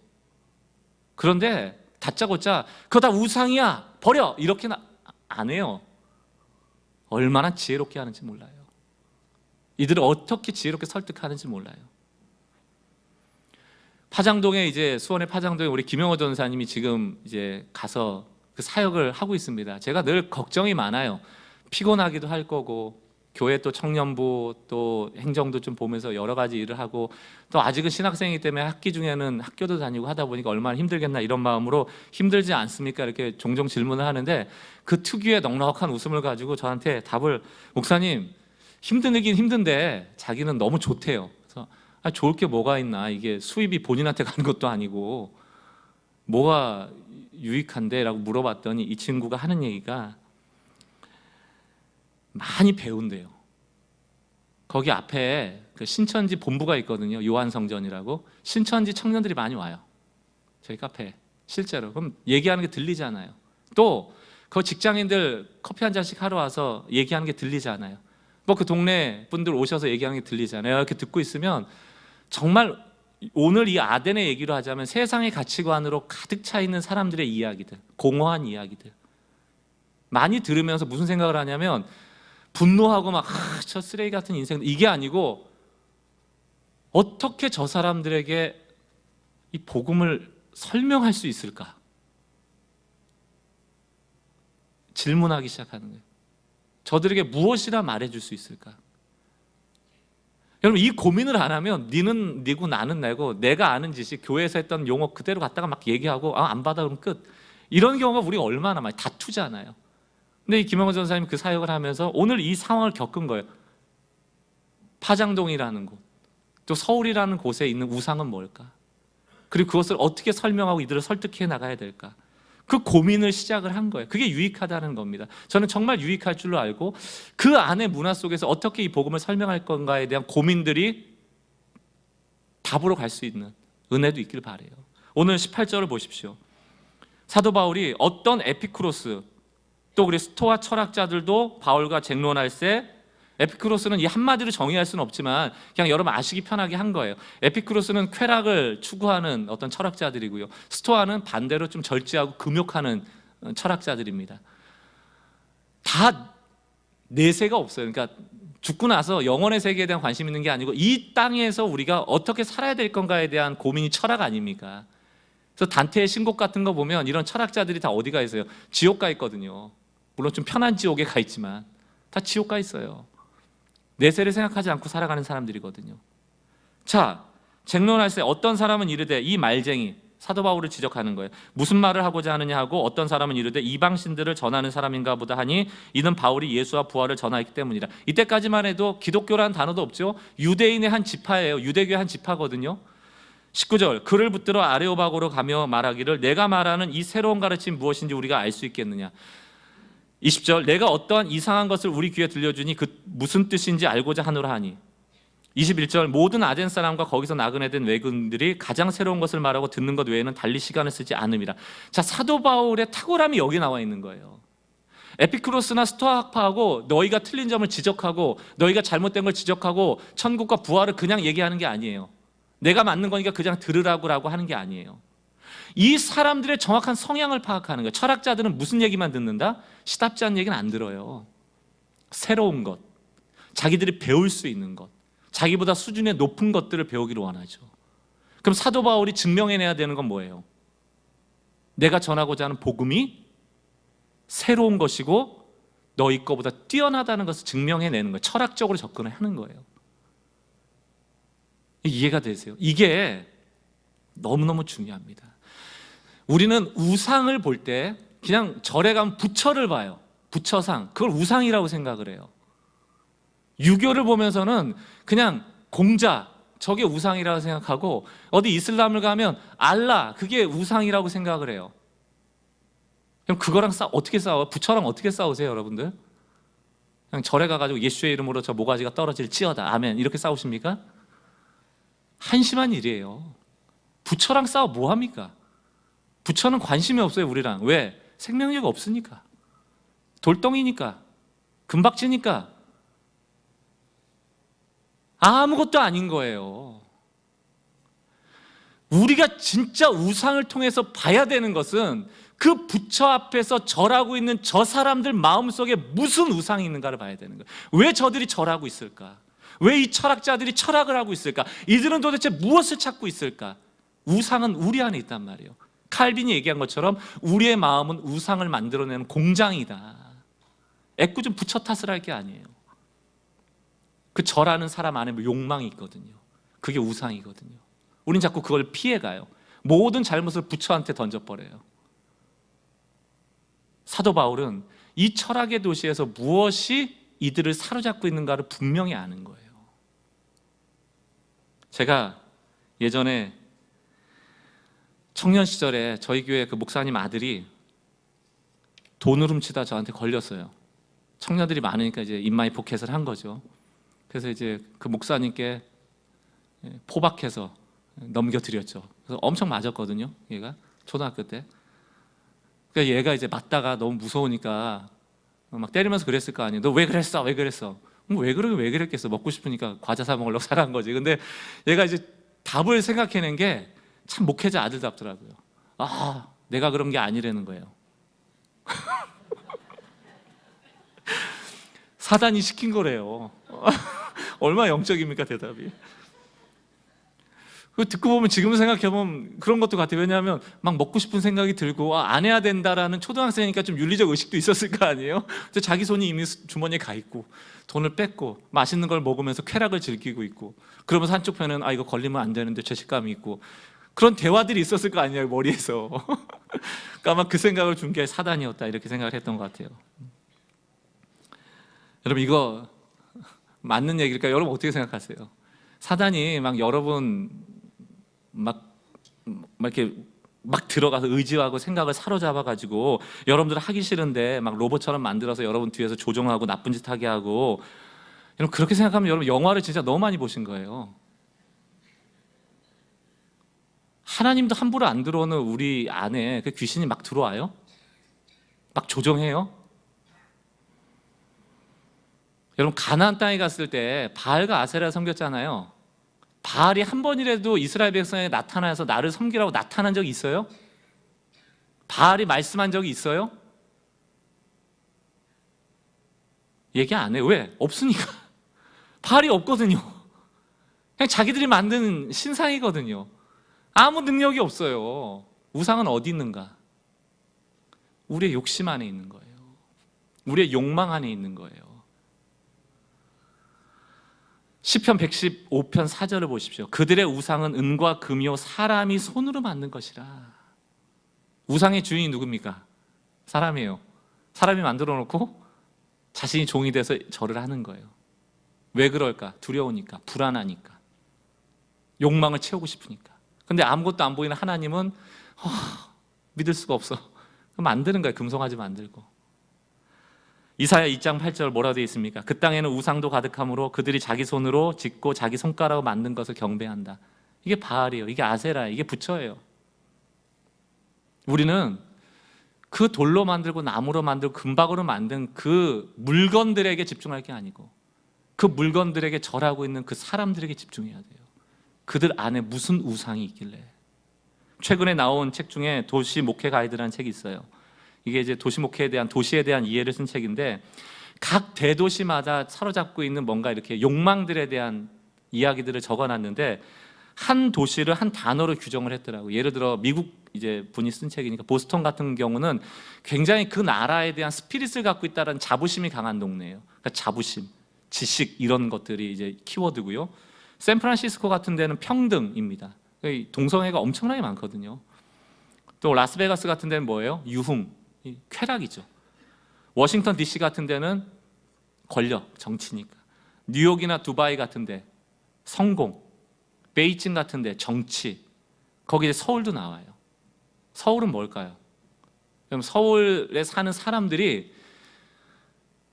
그런데 다짜고짜 그거 다 우상이야, 버려, 이렇게는 안 해요. 얼마나 지혜롭게 하는지 몰라요. 이들을 어떻게 지혜롭게 설득하는지 몰라요. 파장동에 이제 수원의 파장동에 우리 김영호 전사님이 지금 이제 가서 그 사역을 하고 있습니다. 제가 늘 걱정이 많아요. 피곤하기도 할 거고, 교회 또 청년부 또 행정도 좀 보면서 여러 가지 일을 하고, 또 아직은 신학생이기 때문에 학기 중에는 학교도 다니고 하다 보니까 얼마나 힘들겠나 이런 마음으로 힘들지 않습니까? 이렇게 종종 질문을 하는데 그 특유의 넉넉한 웃음을 가지고 저한테 답을, 목사님 힘들긴 힘든데 자기는 너무 좋대요. 그래서 좋을 게 뭐가 있나, 이게 수입이 본인한테 가는 것도 아니고 뭐가 유익한데? 라고 물어봤더니 이 친구가 하는 얘기가 많이 배운대요. 거기 앞에 그 신천지 본부가 있거든요. 요한성전이라고. 신천지 청년들이 많이 와요. 저희 카페에 실제로. 그럼 얘기하는 게 들리잖아요. 또 그 직장인들 커피 한 잔씩 하러 와서 얘기하는 게 들리잖아요. 뭐 그 동네 분들 오셔서 얘기하는 게 들리잖아요. 이렇게 듣고 있으면 정말 오늘 이 아덴의 얘기로 하자면 세상의 가치관으로 가득 차 있는 사람들의 이야기들, 공허한 이야기들 많이 들으면서 무슨 생각을 하냐면 분노하고 막 저 쓰레기 같은 인생, 이게 아니고 어떻게 저 사람들에게 이 복음을 설명할 수 있을까? 질문하기 시작하는 거예요. 저들에게 무엇이라 말해줄 수 있을까? 여러분, 이 고민을 안 하면 니는 니고 나는 나고, 내가 아는 지식, 교회에서 했던 용어 그대로 갖다가 막 얘기하고 안 받아 그러면 끝. 이런 경우가 우리가 얼마나 많이 다투잖아요. 근데 이 김영호 전사님 그 사역을 하면서 오늘 이 상황을 겪은 거예요. 파장동이라는 곳, 또 서울이라는 곳에 있는 우상은 뭘까? 그리고 그것을 어떻게 설명하고 이들을 설득해 나가야 될까? 그 고민을 시작을 한 거예요. 그게 유익하다는 겁니다. 저는 정말 유익할 줄로 알고 그 안의 문화 속에서 어떻게 이 복음을 설명할 건가에 대한 고민들이 답으로 갈 수 있는 은혜도 있길 바라요. 오늘 18절을 보십시오. 사도 바울이 어떤 에피쿠로스, 또 우리 스토아 철학자들도 바울과 쟁론할세, 에피쿠로스는 이 한마디로 정의할 수는 없지만 그냥 여러분 아시기 편하게 한 거예요. 에피쿠로스는 쾌락을 추구하는 어떤 철학자들이고요, 스토아는 반대로 좀 절제하고 금욕하는 철학자들입니다. 다 내세가 없어요. 그러니까 죽고 나서 영혼의 세계에 대한 관심 있는 게 아니고 이 땅에서 우리가 어떻게 살아야 될 건가에 대한 고민이 철학 아닙니까? 그래서 단테의 신곡 같은 거 보면 이런 철학자들이 다 어디가 있어요? 지옥 가 있거든요. 물론 좀 편한 지옥에 가 있지만 다 지옥 가 있어요. 내세를 생각하지 않고 살아가는 사람들이거든요. 자, 쟁론할 때 어떤 사람은 이르되 이 말쟁이, 사도 바울을 지적하는 거예요. 무슨 말을 하고자 하느냐 하고 어떤 사람은 이르되 이방신들을 전하는 사람인가 보다 하니 이는 바울이 예수와 부활을 전하였기 때문이라. 이때까지만 해도 기독교라는 단어도 없죠. 유대인의 한 지파예요. 유대교의 한 지파거든요. 19절, 그를 붙들어 아레오바고로 가며 말하기를 내가 말하는 이 새로운 가르침 무엇인지 우리가 알 수 있겠느냐. 20절, 내가 어떠한 이상한 것을 우리 귀에 들려주니 그 무슨 뜻인지 알고자 하노라 하니. 21절, 모든 아덴 사람과 거기서 나그네된 외군들이 가장 새로운 것을 말하고 듣는 것 외에는 달리 시간을 쓰지 않음이라. 자, 사도 바울의 탁월함이 여기 나와 있는 거예요. 에피쿠로스나 스토아파하고 너희가 틀린 점을 지적하고 너희가 잘못된 걸 지적하고 천국과 부활을 그냥 얘기하는 게 아니에요. 내가 맞는 거니까 그냥 들으라고 하는 게 아니에요. 이 사람들의 정확한 성향을 파악하는 거예요. 철학자들은 무슨 얘기만 듣는다? 시답지 않은 얘기는 안 들어요. 새로운 것, 자기들이 배울 수 있는 것, 자기보다 수준의 높은 것들을 배우기를 원하죠. 그럼 사도 바울이 증명해내야 되는 건 뭐예요? 내가 전하고자 하는 복음이 새로운 것이고 너희 거보다 뛰어나다는 것을 증명해내는 거예요. 철학적으로 접근을 하는 거예요. 이해가 되세요? 이게 너무너무 중요합니다. 우리는 우상을 볼 때 그냥 절에 가면 부처를 봐요. 부처상, 그걸 우상이라고 생각을 해요. 유교를 보면서는 그냥 공자, 저게 우상이라고 생각하고 어디 이슬람을 가면 알라, 그게 우상이라고 생각을 해요. 그럼 그거랑 어떻게 싸워요? 부처랑 어떻게 싸우세요, 여러분들? 그냥 절에 가가지고 예수의 이름으로 저 모가지가 떨어질지어다, 아멘, 이렇게 싸우십니까? 한심한 일이에요. 부처랑 싸워 뭐합니까? 부처는 관심이 없어요, 우리랑. 왜? 생명력 없으니까, 돌덩이니까, 금박지니까, 아무것도 아닌 거예요. 우리가 진짜 우상을 통해서 봐야 되는 것은 그 부처 앞에서 절하고 있는 저 사람들 마음속에 무슨 우상이 있는가를 봐야 되는 거예요. 왜 저들이 절하고 있을까? 왜 이 철학자들이 철학을 하고 있을까? 이들은 도대체 무엇을 찾고 있을까? 우상은 우리 안에 있단 말이에요. 칼빈이 얘기한 것처럼 우리의 마음은 우상을 만들어내는 공장이다. 애꿎은 부처 탓을 할 게 아니에요. 그 절하는 사람 안에 욕망이 있거든요. 그게 우상이거든요. 우린 자꾸 그걸 피해가요. 모든 잘못을 부처한테 던져버려요. 사도 바울은 이 철학의 도시에서 무엇이 이들을 사로잡고 있는가를 분명히 아는 거예요. 제가 예전에 청년 시절에 저희 교회 그 목사님 아들이 돈을 훔치다 저한테 걸렸어요. 청년들이 많으니까 이제 인마이 포켓을 한 거죠. 그래서 이제 그 목사님께 포박해서 넘겨드렸죠. 그래서 엄청 맞았거든요. 얘가 초등학교 때. 그러니까 얘가 이제 맞다가 너무 무서우니까 막 때리면서 그랬을 거 아니에요. 너 왜 그랬어? 왜 그랬어? 왜 그랬겠어? 먹고 싶으니까 과자 사 먹으려고 사간 거지. 근데 얘가 이제 답을 생각해낸 게 참 목회자 아들답더라고요. 아, 내가 그런 게 아니라는 거예요. 사단이 시킨 거래요. 얼마나 영적입니까, 대답이? 그 듣고 보면 지금 생각해보면 그런 것도 같아요. 왜냐하면 막 먹고 싶은 생각이 들고 안 해야 된다라는 초등학생이니까 좀 윤리적 의식도 있었을 거 아니에요. 근데 자기 손이 이미 주머니에 가 있고 돈을 뺐고 맛있는 걸 먹으면서 쾌락을 즐기고 있고, 그러면서 한쪽 편에는 이거 걸리면 안 되는데 죄책감이 있고, 그런 대화들이 있었을 거 아니에요, 머리에서. 그러니까 아마 그 생각을 준 게 사단이었다, 이렇게 생각을 했던 것 같아요. 여러분, 이거 맞는 얘기일까요? 여러분 어떻게 생각하세요? 사단이 막 여러분 막 이렇게 막 들어가서 의지하고 생각을 사로잡아가지고 여러분들 하기 싫은데 막 로봇처럼 만들어서 여러분 뒤에서 조종하고 나쁜 짓 하게 하고, 여러분 그렇게 생각하면 여러분 영화를 진짜 너무 많이 보신 거예요. 하나님도 함부로 안 들어오는 우리 안에 그 귀신이 막 들어와요? 막 조종해요? 여러분 가나안 땅에 갔을 때 바알과 아세라 섬겼잖아요. 바알이 한 번이라도 이스라엘 백성에게 나타나서 나를 섬기라고 나타난 적이 있어요? 바알이 말씀한 적이 있어요? 얘기 안 해요. 왜? 없으니까. 바알이 없거든요. 그냥 자기들이 만든 신상이거든요. 아무 능력이 없어요. 우상은 어디 있는가? 우리의 욕심 안에 있는 거예요. 우리의 욕망 안에 있는 거예요. 시편 115편 4절을 보십시오. 그들의 우상은 은과 금이요 사람이 손으로 만든 것이라. 우상의 주인이 누굽니까? 사람이에요. 사람이 만들어 놓고 자신이 종이 돼서 절을 하는 거예요. 왜 그럴까? 두려우니까, 불안하니까, 욕망을 채우고 싶으니까. 근데 아무것도 안 보이는 하나님은 믿을 수가 없어. 만드는 거예요. 금송아지 만들고. 이사야 2장 8절 뭐라고 되어 있습니까? 그 땅에는 우상도 가득하므로 그들이 자기 손으로 짓고 자기 손가락으로 만든 것을 경배한다. 이게 바알이에요. 이게 아세라예요. 이게 부처예요. 우리는 그 돌로 만들고 나무로 만들고 금박으로 만든 그 물건들에게 집중할 게 아니고 그 물건들에게 절하고 있는 그 사람들에게 집중해야 돼요. 그들 안에 무슨 우상이 있길래. 최근에 나온 책 중에 도시 목회 가이드라는 책이 있어요. 이게 이제 도시 목회에 대한, 도시에 대한 이해를 쓴 책인데, 각 대도시마다 사로잡고 있는 뭔가 이렇게 욕망들에 대한 이야기들을 적어놨는데 한 도시를 한 단어로 규정을 했더라고요. 예를 들어 미국 이제 분이 쓴 책이니까 보스턴 같은 경우는 굉장히 그 나라에 대한 스피릿을 갖고 있다는 자부심이 강한 동네예요. 그러니까 자부심, 지식 이런 것들이 이제 키워드고요. 샌프란시스코 같은 데는 평등입니다. 동성애가 엄청나게 많거든요. 또 라스베가스 같은 데는 뭐예요? 유흥, 쾌락이죠. 워싱턴 DC 같은 데는 권력, 정치니까. 뉴욕이나 두바이 같은 데 성공, 베이징 같은 데 정치, 거기에 서울도 나와요. 서울은 뭘까요? 그럼 서울에 사는 사람들이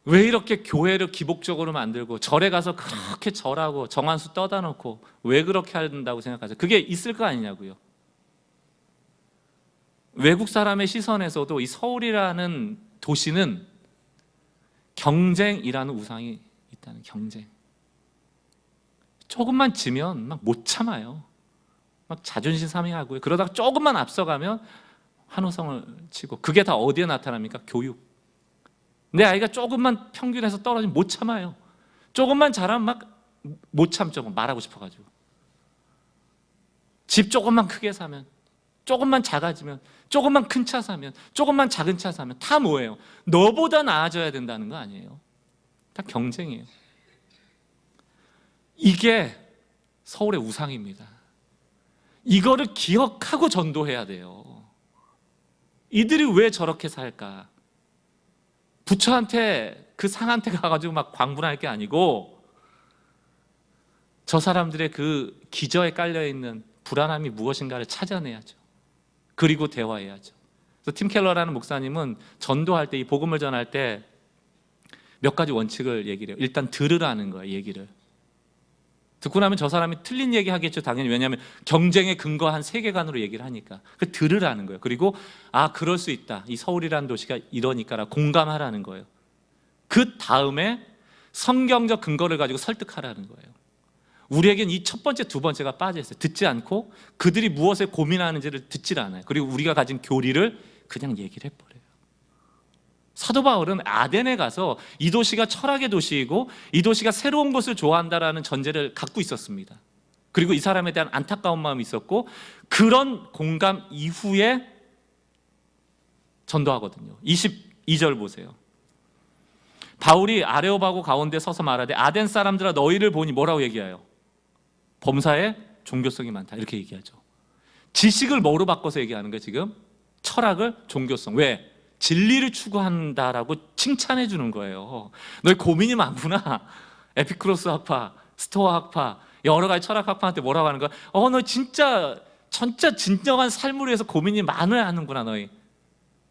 왜 이렇게 교회를 기복적으로 만들고 절에 가서 그렇게 절하고 정한수 떠다 놓고 왜 그렇게 한다고 생각하세요? 그게 있을 거 아니냐고요. 외국 사람의 시선에서도 이 서울이라는 도시는 경쟁이라는 우상이 있다는, 경쟁. 조금만 지면 막 못 참아요. 막 자존심 상해하고요. 그러다가 조금만 앞서가면 환호성을 치고. 그게 다 어디에 나타납니까? 교육. 내 아이가 조금만 평균에서 떨어지면 못 참아요. 조금만 잘하면 막 못 참죠. 말하고 싶어가지고. 집 조금만 크게 사면, 조금만 작아지면, 조금만 큰 차 사면, 조금만 작은 차 사면 다 뭐예요? 너보다 나아져야 된다는 거 아니에요? 다 경쟁이에요. 이게 서울의 우상입니다. 이거를 기억하고 전도해야 돼요. 이들이 왜 저렇게 살까? 부처한테, 그 상한테 가가지고 막 광분할 게 아니고 저 사람들의 그 기저에 깔려있는 불안함이 무엇인가를 찾아내야죠. 그리고 대화해야죠. 그래서 팀 켈러라는 목사님은 전도할 때, 이 복음을 전할 때 몇 가지 원칙을 얘기를 해요. 일단 들으라는 거예요. 얘기를 듣고 나면 저 사람이 틀린 얘기 하겠죠, 당연히. 왜냐하면 경쟁에 근거한 세계관으로 얘기를 하니까. 그 들으라는 거예요. 그리고 그럴 수 있다, 이 서울이라는 도시가 이러니까 공감하라는 거예요. 그 다음에 성경적 근거를 가지고 설득하라는 거예요. 우리에겐 이 첫 번째, 두 번째가 빠져 있어요. 듣지 않고 그들이 무엇에 고민하는지를 듣질 않아요. 그리고 우리가 가진 교리를 그냥 얘기를 해버려요. 사도 바울은 아덴에 가서 이 도시가 철학의 도시이고 이 도시가 새로운 것을 좋아한다라는 전제를 갖고 있었습니다. 그리고 이 사람에 대한 안타까운 마음이 있었고, 그런 공감 이후에 전도하거든요. 22절 보세요. 바울이 아레오바고 가운데 서서 말하되 아덴 사람들아 너희를 보니 뭐라고 얘기해요? 범사에 종교성이 많다, 이렇게 얘기하죠. 지식을 뭐로 바꿔서 얘기하는 거예요 지금? 철학을 종교성. 왜? 진리를 추구한다라고 칭찬해 주는 거예요. 너희 고민이 많구나. 에피크로스 학파, 스토아 학파, 여러 가지 철학 학파한테 뭐라고 하는 거야? 너 진짜 진짜 진정한 삶을 위해서 고민이 많아야 하는구나. 너희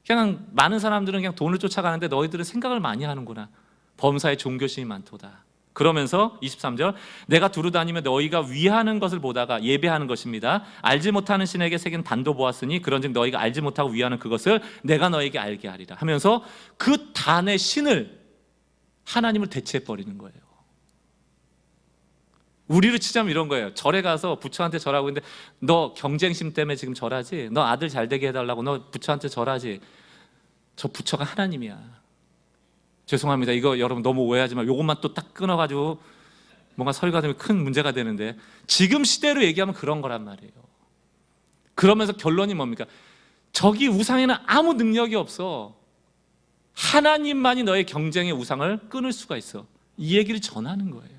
그냥 많은 사람들은 그냥 돈을 쫓아가는데 너희들은 생각을 많이 하는구나. 범사에 종교심이 많도다. 그러면서 23절, 내가 두루 다니며 너희가 위하는 것을 보다가, 예배하는 것입니다. 알지 못하는 신에게 새긴 단도 보았으니 그런즉 너희가 알지 못하고 위하는 그것을 내가 너에게 알게 하리라 하면서 그 단의 신을, 하나님을 대체해 버리는 거예요. 우리로 치자면 이런 거예요. 절에 가서 부처한테 절하고 있는데 너 경쟁심 때문에 지금 절하지? 너 아들 잘 되게 해달라고 너 부처한테 절하지? 저 부처가 하나님이야. 죄송합니다. 이거 여러분 너무 오해하지 마. 요것만 또 딱 끊어가지고 뭔가 설교가 되면 큰 문제가 되는데, 지금 시대로 얘기하면 그런 거란 말이에요. 그러면서 결론이 뭡니까? 저기 우상에는 아무 능력이 없어. 하나님만이 너의 경쟁의 우상을 끊을 수가 있어. 이 얘기를 전하는 거예요.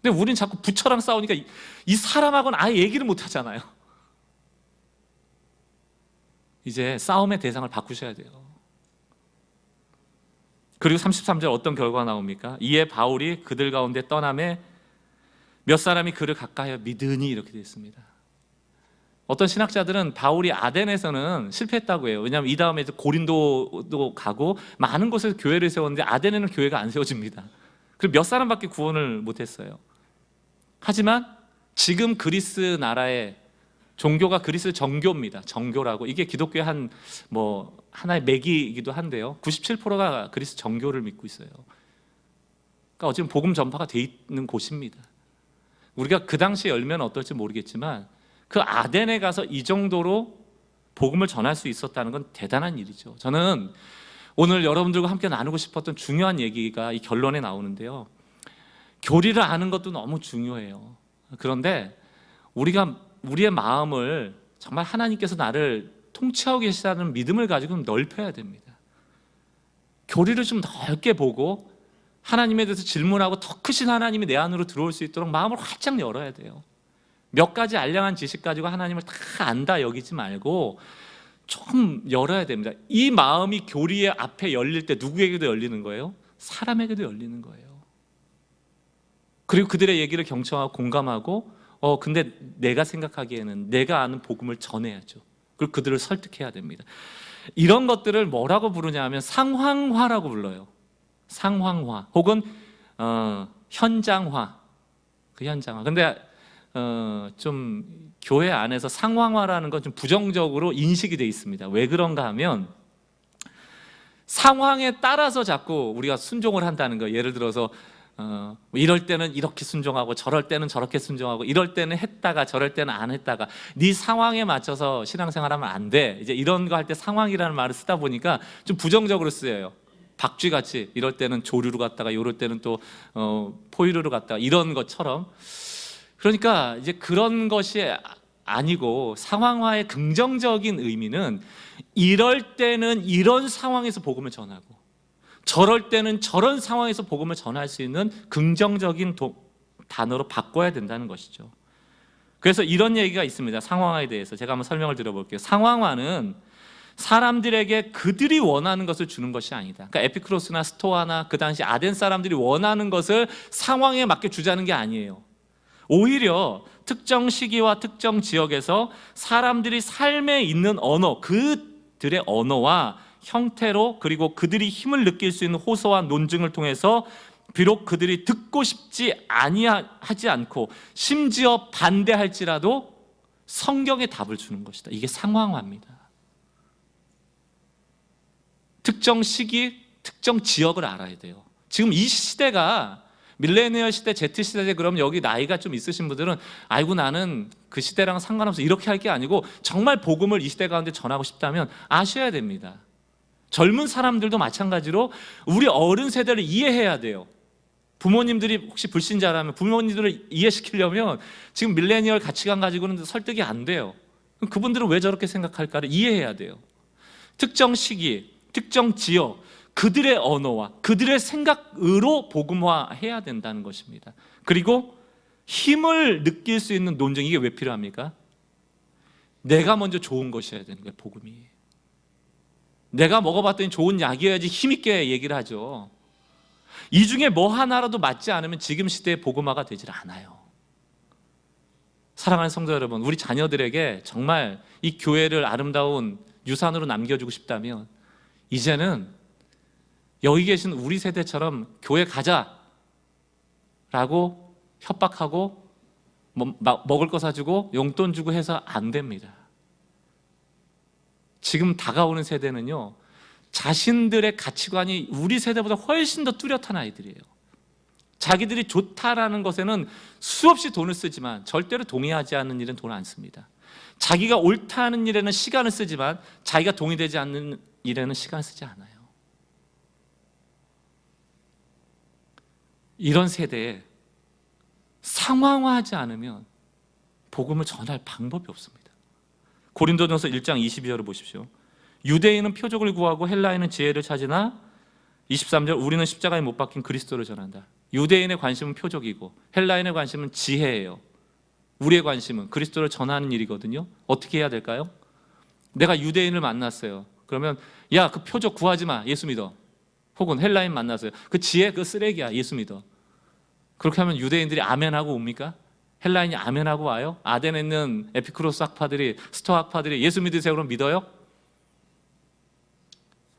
근데 우린 자꾸 부처랑 싸우니까 이 사람하고는 아예 얘기를 못 하잖아요. 이제 싸움의 대상을 바꾸셔야 돼요. 그리고 33절 어떤 결과가 나옵니까? 이에 바울이 그들 가운데 떠남에 몇 사람이 그를 가까이하여 믿으니, 이렇게 되어 있습니다. 어떤 신학자들은 바울이 아덴에서는 실패했다고 해요. 왜냐하면 이 다음에 고린도도 가고 많은 곳에서 교회를 세웠는데 아덴에는 교회가 안 세워집니다. 그리고 몇 사람밖에 구원을 못했어요. 하지만 지금 그리스 나라의 종교가 그리스 정교입니다. 정교라고. 이게 기독교의 하나의 맥이기도 한데요. 97%가 그리스 정교를 믿고 있어요. 그러니까 어찌보면 복음 전파가 돼 있는 곳입니다. 우리가 그 당시에 열면 어떨지 모르겠지만 그 아덴에 가서 이 정도로 복음을 전할 수 있었다는 건 대단한 일이죠. 저는 오늘 여러분들과 함께 나누고 싶었던 중요한 얘기가 이 결론에 나오는데요. 교리를 아는 것도 너무 중요해요. 그런데 우리의 마음을 정말 하나님께서 나를 통치하고 계시다는 믿음을 가지고 넓혀야 됩니다. 교리를 좀 넓게 보고 하나님에 대해서 질문하고 더 크신 하나님이 내 안으로 들어올 수 있도록 마음을 활짝 열어야 돼요. 몇 가지 알량한 지식 가지고 하나님을 다 안다 여기지 말고 좀 열어야 됩니다. 이 마음이 교리의 앞에 열릴 때 누구에게도 열리는 거예요? 사람에게도 열리는 거예요. 그리고 그들의 얘기를 경청하고 공감하고 근데 내가 생각하기에는 내가 아는 복음을 전해야죠. 그리고 그들을 설득해야 됩니다. 이런 것들을 뭐라고 부르냐 하면 상황화라고 불러요. 상황화 혹은 현장화. 그 현장화. 근데 좀 교회 안에서 상황화라는 건 좀 부정적으로 인식이 돼 있습니다. 왜 그런가 하면 상황에 따라서 자꾸 우리가 순종을 한다는 거예요. 예를 들어서 이럴 때는 이렇게 순종하고 저럴 때는 저렇게 순종하고 이럴 때는 했다가 저럴 때는 안 했다가 네 상황에 맞춰서 신앙생활하면 안 돼. 이제 이런 거 할 때 상황이라는 말을 쓰다 보니까 좀 부정적으로 쓰여요. 박쥐같이 이럴 때는 조류로 갔다가 이럴 때는 또 포유류로 갔다가 이런 것처럼. 그러니까 이제 그런 것이 아니고 상황화의 긍정적인 의미는 이럴 때는 이런 상황에서 복음을 전하고 저럴 때는 저런 상황에서 복음을 전할 수 있는 긍정적인 단어로 바꿔야 된다는 것이죠. 그래서 이런 얘기가 있습니다. 상황화에 대해서 제가 한번 설명을 드려볼게요. 상황화는 사람들에게 그들이 원하는 것을 주는 것이 아니다. 그러니까 에피크로스나 스토아나 그 당시 아덴 사람들이 원하는 것을 상황에 맞게 주자는 게 아니에요. 오히려 특정 시기와 특정 지역에서 사람들이 삶에 있는 언어, 그들의 언어와 형태로 그리고 그들이 힘을 느낄 수 있는 호소와 논증을 통해서 비록 그들이 듣고 싶지 아니하지 않고 심지어 반대할지라도 성경의 답을 주는 것이다. 이게 상황화입니다. 특정 시기, 특정 지역을 알아야 돼요. 지금 이 시대가 밀레니얼 시대, Z 시대에 그럼 여기 나이가 좀 있으신 분들은 아이고 나는 그 시대랑 상관없어 이렇게 할 게 아니고 정말 복음을 이 시대 가운데 전하고 싶다면 아셔야 됩니다. 젊은 사람들도 마찬가지로 우리 어른 세대를 이해해야 돼요. 부모님들이 혹시 불신자라면 부모님들을 이해시키려면 지금 밀레니얼 가치관 가지고는 설득이 안 돼요. 그분들은 왜 저렇게 생각할까를 이해해야 돼요. 특정 시기, 특정 지역, 그들의 언어와 그들의 생각으로 복음화해야 된다는 것입니다. 그리고 힘을 느낄 수 있는 논쟁, 이게 왜 필요합니까? 내가 먼저 좋은 것이어야 되는 거예요. 복음이. 내가 먹어봤더니 좋은 약이어야지 힘있게 얘기를 하죠. 이 중에 뭐 하나라도 맞지 않으면 지금 시대의 복음화가 되질 않아요. 사랑하는 성도 여러분, 우리 자녀들에게 정말 이 교회를 아름다운 유산으로 남겨주고 싶다면 이제는 여기 계신 우리 세대처럼 교회 가자라고 협박하고 먹을 거 사주고 용돈 주고 해서 안 됩니다. 지금 다가오는 세대는요, 자신들의 가치관이 우리 세대보다 훨씬 더 뚜렷한 아이들이에요. 자기들이 좋다라는 것에는 수없이 돈을 쓰지만 절대로 동의하지 않는 일은 돈 안 씁니다. 자기가 옳다는 일에는 시간을 쓰지만 자기가 동의되지 않는 일에는 시간을 쓰지 않아요. 이런 세대에 상황화하지 않으면 복음을 전할 방법이 없습니다. 고린도전서 1장 22절을 보십시오. 유대인은 표적을 구하고 헬라인은 지혜를 찾으나 23절 우리는 십자가에 못 박힌 그리스도를 전한다. 유대인의 관심은 표적이고 헬라인의 관심은 지혜예요. 우리의 관심은 그리스도를 전하는 일이거든요. 어떻게 해야 될까요? 내가 유대인을 만났어요. 그러면 야, 그 표적 구하지 마. 예수 믿어. 혹은 헬라인 만났어요. 그 지혜 그 쓰레기야. 예수 믿어. 그렇게 하면 유대인들이 아멘하고 옵니까? 헬라인이 아멘하고 와요? 아덴에 있는 에피쿠로스 학파들이, 스토아 학파들이 예수 믿으세요 그럼 믿어요?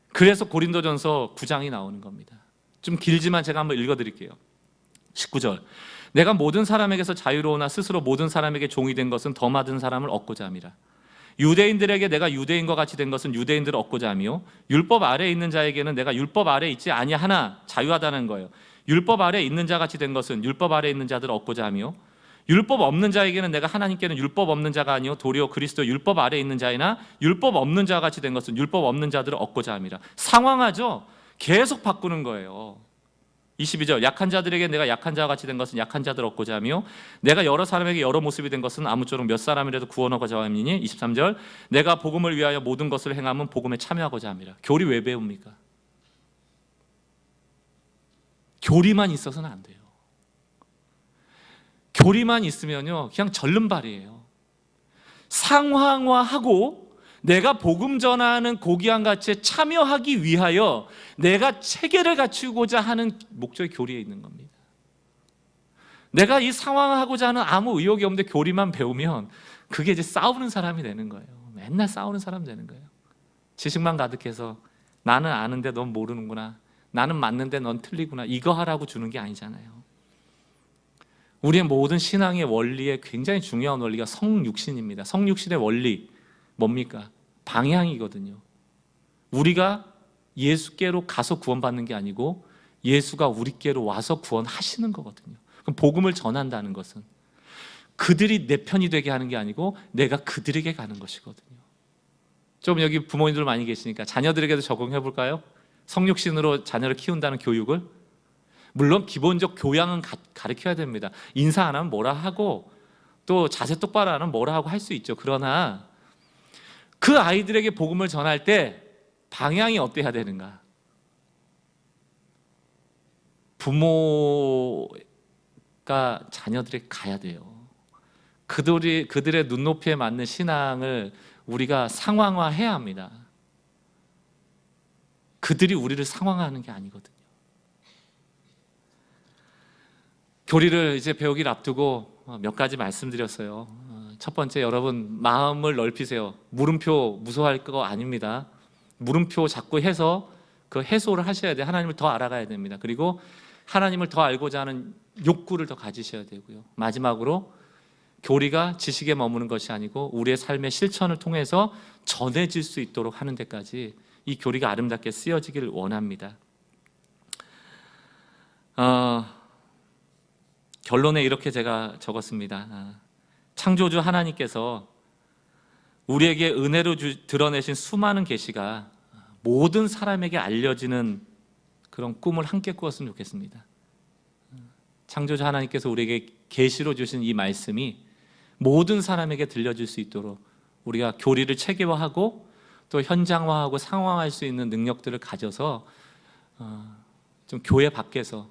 그래서 고린도전서 9장이 나오는 겁니다. 좀 길지만 제가 한번 읽어드릴게요. 19절 내가 모든 사람에게서 자유로우나 스스로 모든 사람에게 종이 된 것은 더 많은 사람을 얻고자 함이라. 유대인들에게 내가 유대인과 같이 된 것은 유대인들을 얻고자 하며 율법 아래에 있는 자에게는 내가 율법 아래에 있지 아니하나 자유하다는 거예요. 율법 아래에 있는 자 같이 된 것은 율법 아래에 있는 자들을 얻고자 하며 율법 없는 자에게는 내가 하나님께는 율법 없는 자가 아니요 도리어 그리스도 율법 아래에 있는 자이나 율법 없는 자 같이 된 것은 율법 없는 자들을 얻고자 함이라. 상황하죠. 계속 바꾸는 거예요. 22절 약한 자들에게 내가 약한 자와 같이 된 것은 약한 자들을 얻고자 하며 내가 여러 사람에게 여러 모습이 된 것은 아무쪼록 몇 사람이라도 구원하고자 함이니 23절 내가 복음을 위하여 모든 것을 행함은 복음에 참여하고자 함이라. 교리 왜 배웁니까? 교리만 있어서는 안 돼요. 교리만 있으면요 그냥 절름발이에요. 상황화하고 내가 복음 전하는 고귀한 가치에 참여하기 위하여 내가 체계를 갖추고자 하는 목적이 교리에 있는 겁니다. 내가 이 상황화하고자 하는 아무 의욕이 없는데 교리만 배우면 그게 이제 싸우는 사람이 되는 거예요. 맨날 싸우는 사람 되는 거예요. 지식만 가득해서 나는 아는데 넌 모르는구나, 나는 맞는데 넌 틀리구나, 이거 하라고 주는 게 아니잖아요. 우리의 모든 신앙의 원리에 굉장히 중요한 원리가 성육신입니다. 성육신의 원리 뭡니까? 방향이거든요. 우리가 예수께로 가서 구원받는 게 아니고 예수가 우리께로 와서 구원하시는 거거든요. 그럼 복음을 전한다는 것은 그들이 내 편이 되게 하는 게 아니고 내가 그들에게 가는 것이거든요. 좀 여기 부모님들 많이 계시니까 자녀들에게도 적용해 볼까요? 성육신으로 자녀를 키운다는 교육을. 물론 기본적 교양은 가르쳐야 됩니다. 인사 안 하면 뭐라 하고 또 자세 똑바로 안 하면 뭐라 하고 할 수 있죠. 그러나 그 아이들에게 복음을 전할 때 방향이 어때야 되는가? 부모가 자녀들에게 가야 돼요. 그들의 눈높이에 맞는 신앙을 우리가 상황화해야 합니다. 그들이 우리를 상황화하는 게 아니거든요. 교리를 이제 배우기를 앞두고 몇 가지 말씀드렸어요. 첫 번째, 여러분 마음을 넓히세요. 물음표 무서워할 거 아닙니다. 물음표 자꾸 해서 그 해소를 하셔야 돼요. 하나님을 더 알아가야 됩니다. 그리고 하나님을 더 알고자 하는 욕구를 더 가지셔야 되고요. 마지막으로 교리가 지식에 머무는 것이 아니고 우리의 삶의 실천을 통해서 전해질 수 있도록 하는 데까지 이 교리가 아름답게 쓰여지기를 원합니다. 결론에 이렇게 제가 적었습니다. 창조주 하나님께서 우리에게 은혜로 드러내신 수많은 계시가 모든 사람에게 알려지는 그런 꿈을 함께 꾸었으면 좋겠습니다. 창조주 하나님께서 우리에게 계시로 주신 이 말씀이 모든 사람에게 들려질 수 있도록 우리가 교리를 체계화하고 또 현장화하고 상황화할 수 있는 능력들을 가져서 좀 교회 밖에서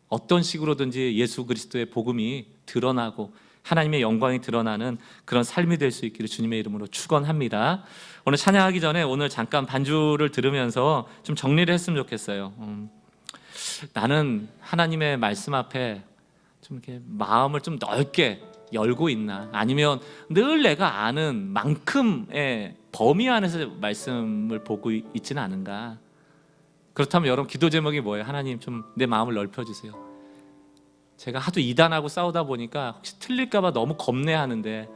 어떤 식으로든지 예수 그리스도의 복음이 드러나고 하나님의 영광이 드러나는 그런 삶이 될 수 있기를 주님의 이름으로 축원합니다. 오늘 찬양하기 전에 오늘 잠깐 반주를 들으면서 좀 정리를 했으면 좋겠어요. 나는 하나님의 말씀 앞에 좀 이렇게 마음을 좀 넓게 열고 있나? 아니면 늘 내가 아는 만큼의 범위 안에서 말씀을 보고 있지는 않은가? 그렇다면 여러분 기도 제목이 뭐예요? 하나님 좀 내 마음을 넓혀주세요. 제가 하도 이단하고 싸우다 보니까 혹시 틀릴까 봐 너무 겁내하는데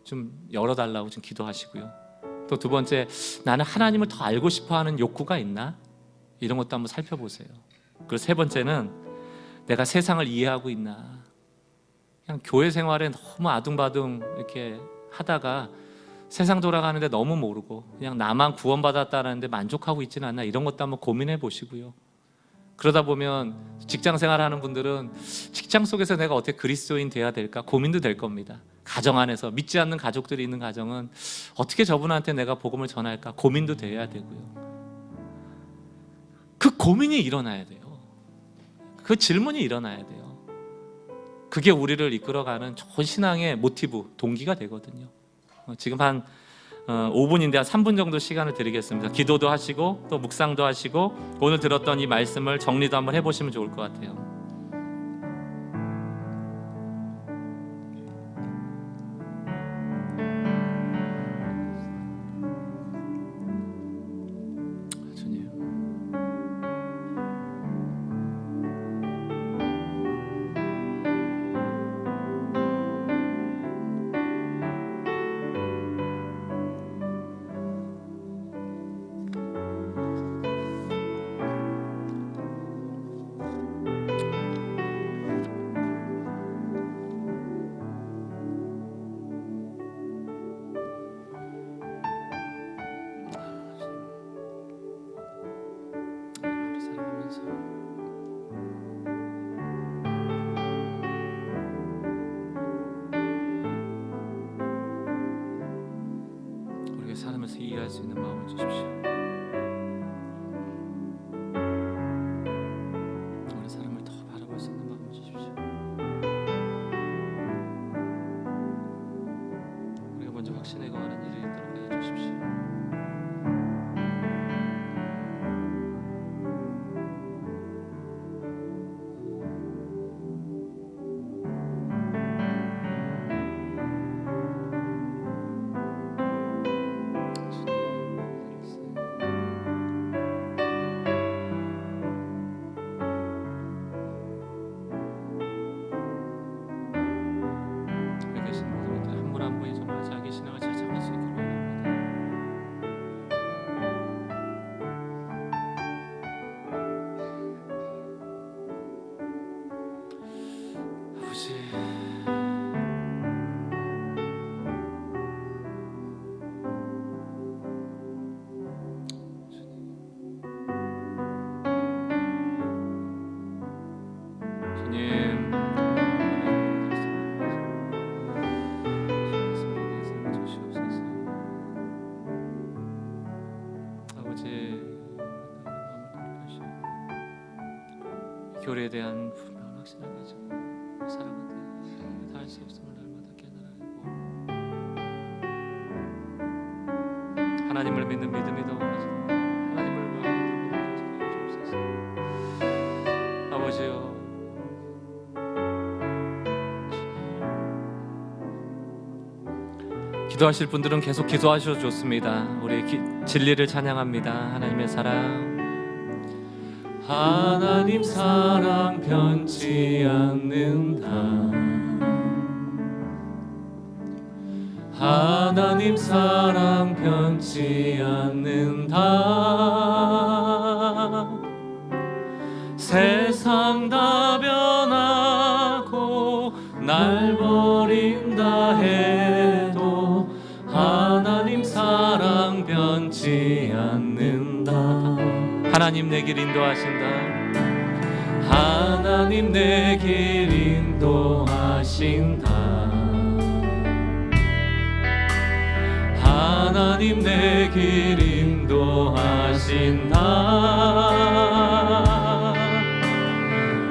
좀 열어달라고 좀 기도하시고요. 또 두 번째, 나는 하나님을 더 알고 싶어하는 욕구가 있나? 이런 것도 한번 살펴보세요. 그리고 세 번째는 내가 세상을 이해하고 있나? 그냥 교회 생활에 너무 아둥바둥 이렇게 하다가 세상 돌아가는데 너무 모르고 그냥 나만 구원받았다는데 만족하고 있지는 않나? 이런 것도 한번 고민해 보시고요. 그러다 보면 직장 생활하는 분들은 직장 속에서 내가 어떻게 그리스도인 돼야 될까 고민도 될 겁니다. 가정 안에서 믿지 않는 가족들이 있는 가정은 어떻게 저분한테 내가 복음을 전할까 고민도 돼야 되고요. 그 고민이 일어나야 돼요. 그 질문이 일어나야 돼요. 그게 우리를 이끌어가는 좋은 신앙의 모티브, 동기가 되거든요. 지금 한 5분인데 한 3분 정도 시간을 드리겠습니다. 기도도 하시고 또 묵상도 하시고 오늘 들었던 이 말씀을 정리도 한번 해보시면 좋을 것 같아요. 우리가 살아가면서 이해할 수 있는 마음을 주십시오. 우리 사람을 더 바라볼 수 있는 마음을 주십시오. 우리가 먼저 확신에 거하는 일이 있도록 해 주십시오. 교회에 대한 분명한 확신을 가지고 살아가되 다 할 수 없음을 날마다 깨달아 알고 하나님을 믿는 믿음이 더 가지고 하나님을 구하는 믿음이 가지고 주옵소서. 아버지여, 기도하실 분들은 계속 기도하셔도 좋습니다. 우리 진리를 찬양합니다. 하나님의 사랑, 하나님 사랑 변치 않는다. 하나님 사랑 변치 않는다. 세상 다 변하고 날 버린다 해도 하나님 사랑 변치 않는다. 하나님 내 길 인도하신다. 하나님 내 길 인도하신다. 하나님 내 길 인도하신다.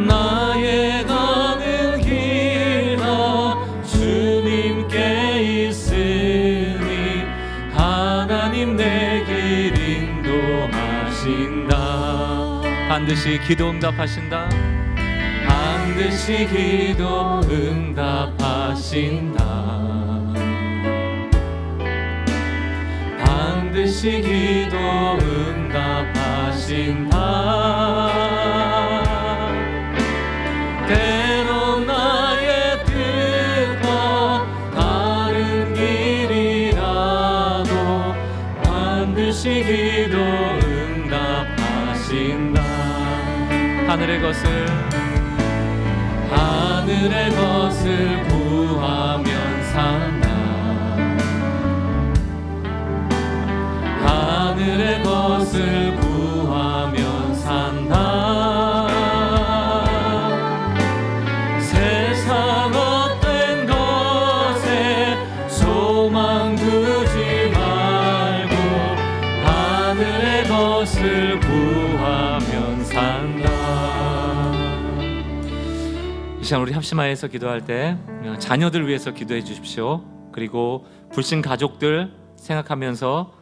나의 가는 길 다 주님께 있으니 하나님 내 길 인도하신다. 반드시 기도 응답하신다. 반드시 반드시 기도 응답하신다. 반드시 기도 응답하신다. 때론 나의 뜻과 다른 길이라도 반드시 기도 응답하신다. 하늘의 것을 구하면 산다. 하늘의 것을 구하면 산다. 세상 헛된 것에 소망 두지 말고 하늘의 것을 구하면 산다. 이 시간 우리 합심하여서 기도할 때 자녀들 위해서 기도해 주십시오. 그리고 불신 가족들 생각하면서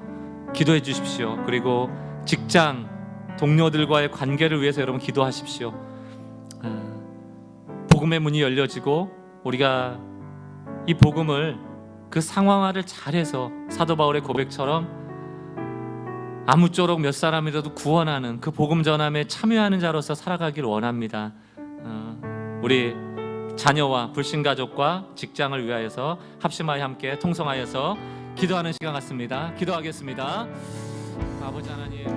기도해 주십시오. 그리고 직장 동료들과의 관계를 위해서 여러분 기도하십시오. 복음의 문이 열려지고 우리가 이 복음을 그 상황화를 잘해서 사도 바울의 고백처럼 아무쪼록 몇 사람이라도 구원하는 그 복음 전함에 참여하는 자로서 살아가길 원합니다. 우리 자녀와 불신가족과 직장을 위하여서 합심하여 함께 통성하여서 기도하는 시간 같습니다. 기도하겠습니다. 아버지 하나님,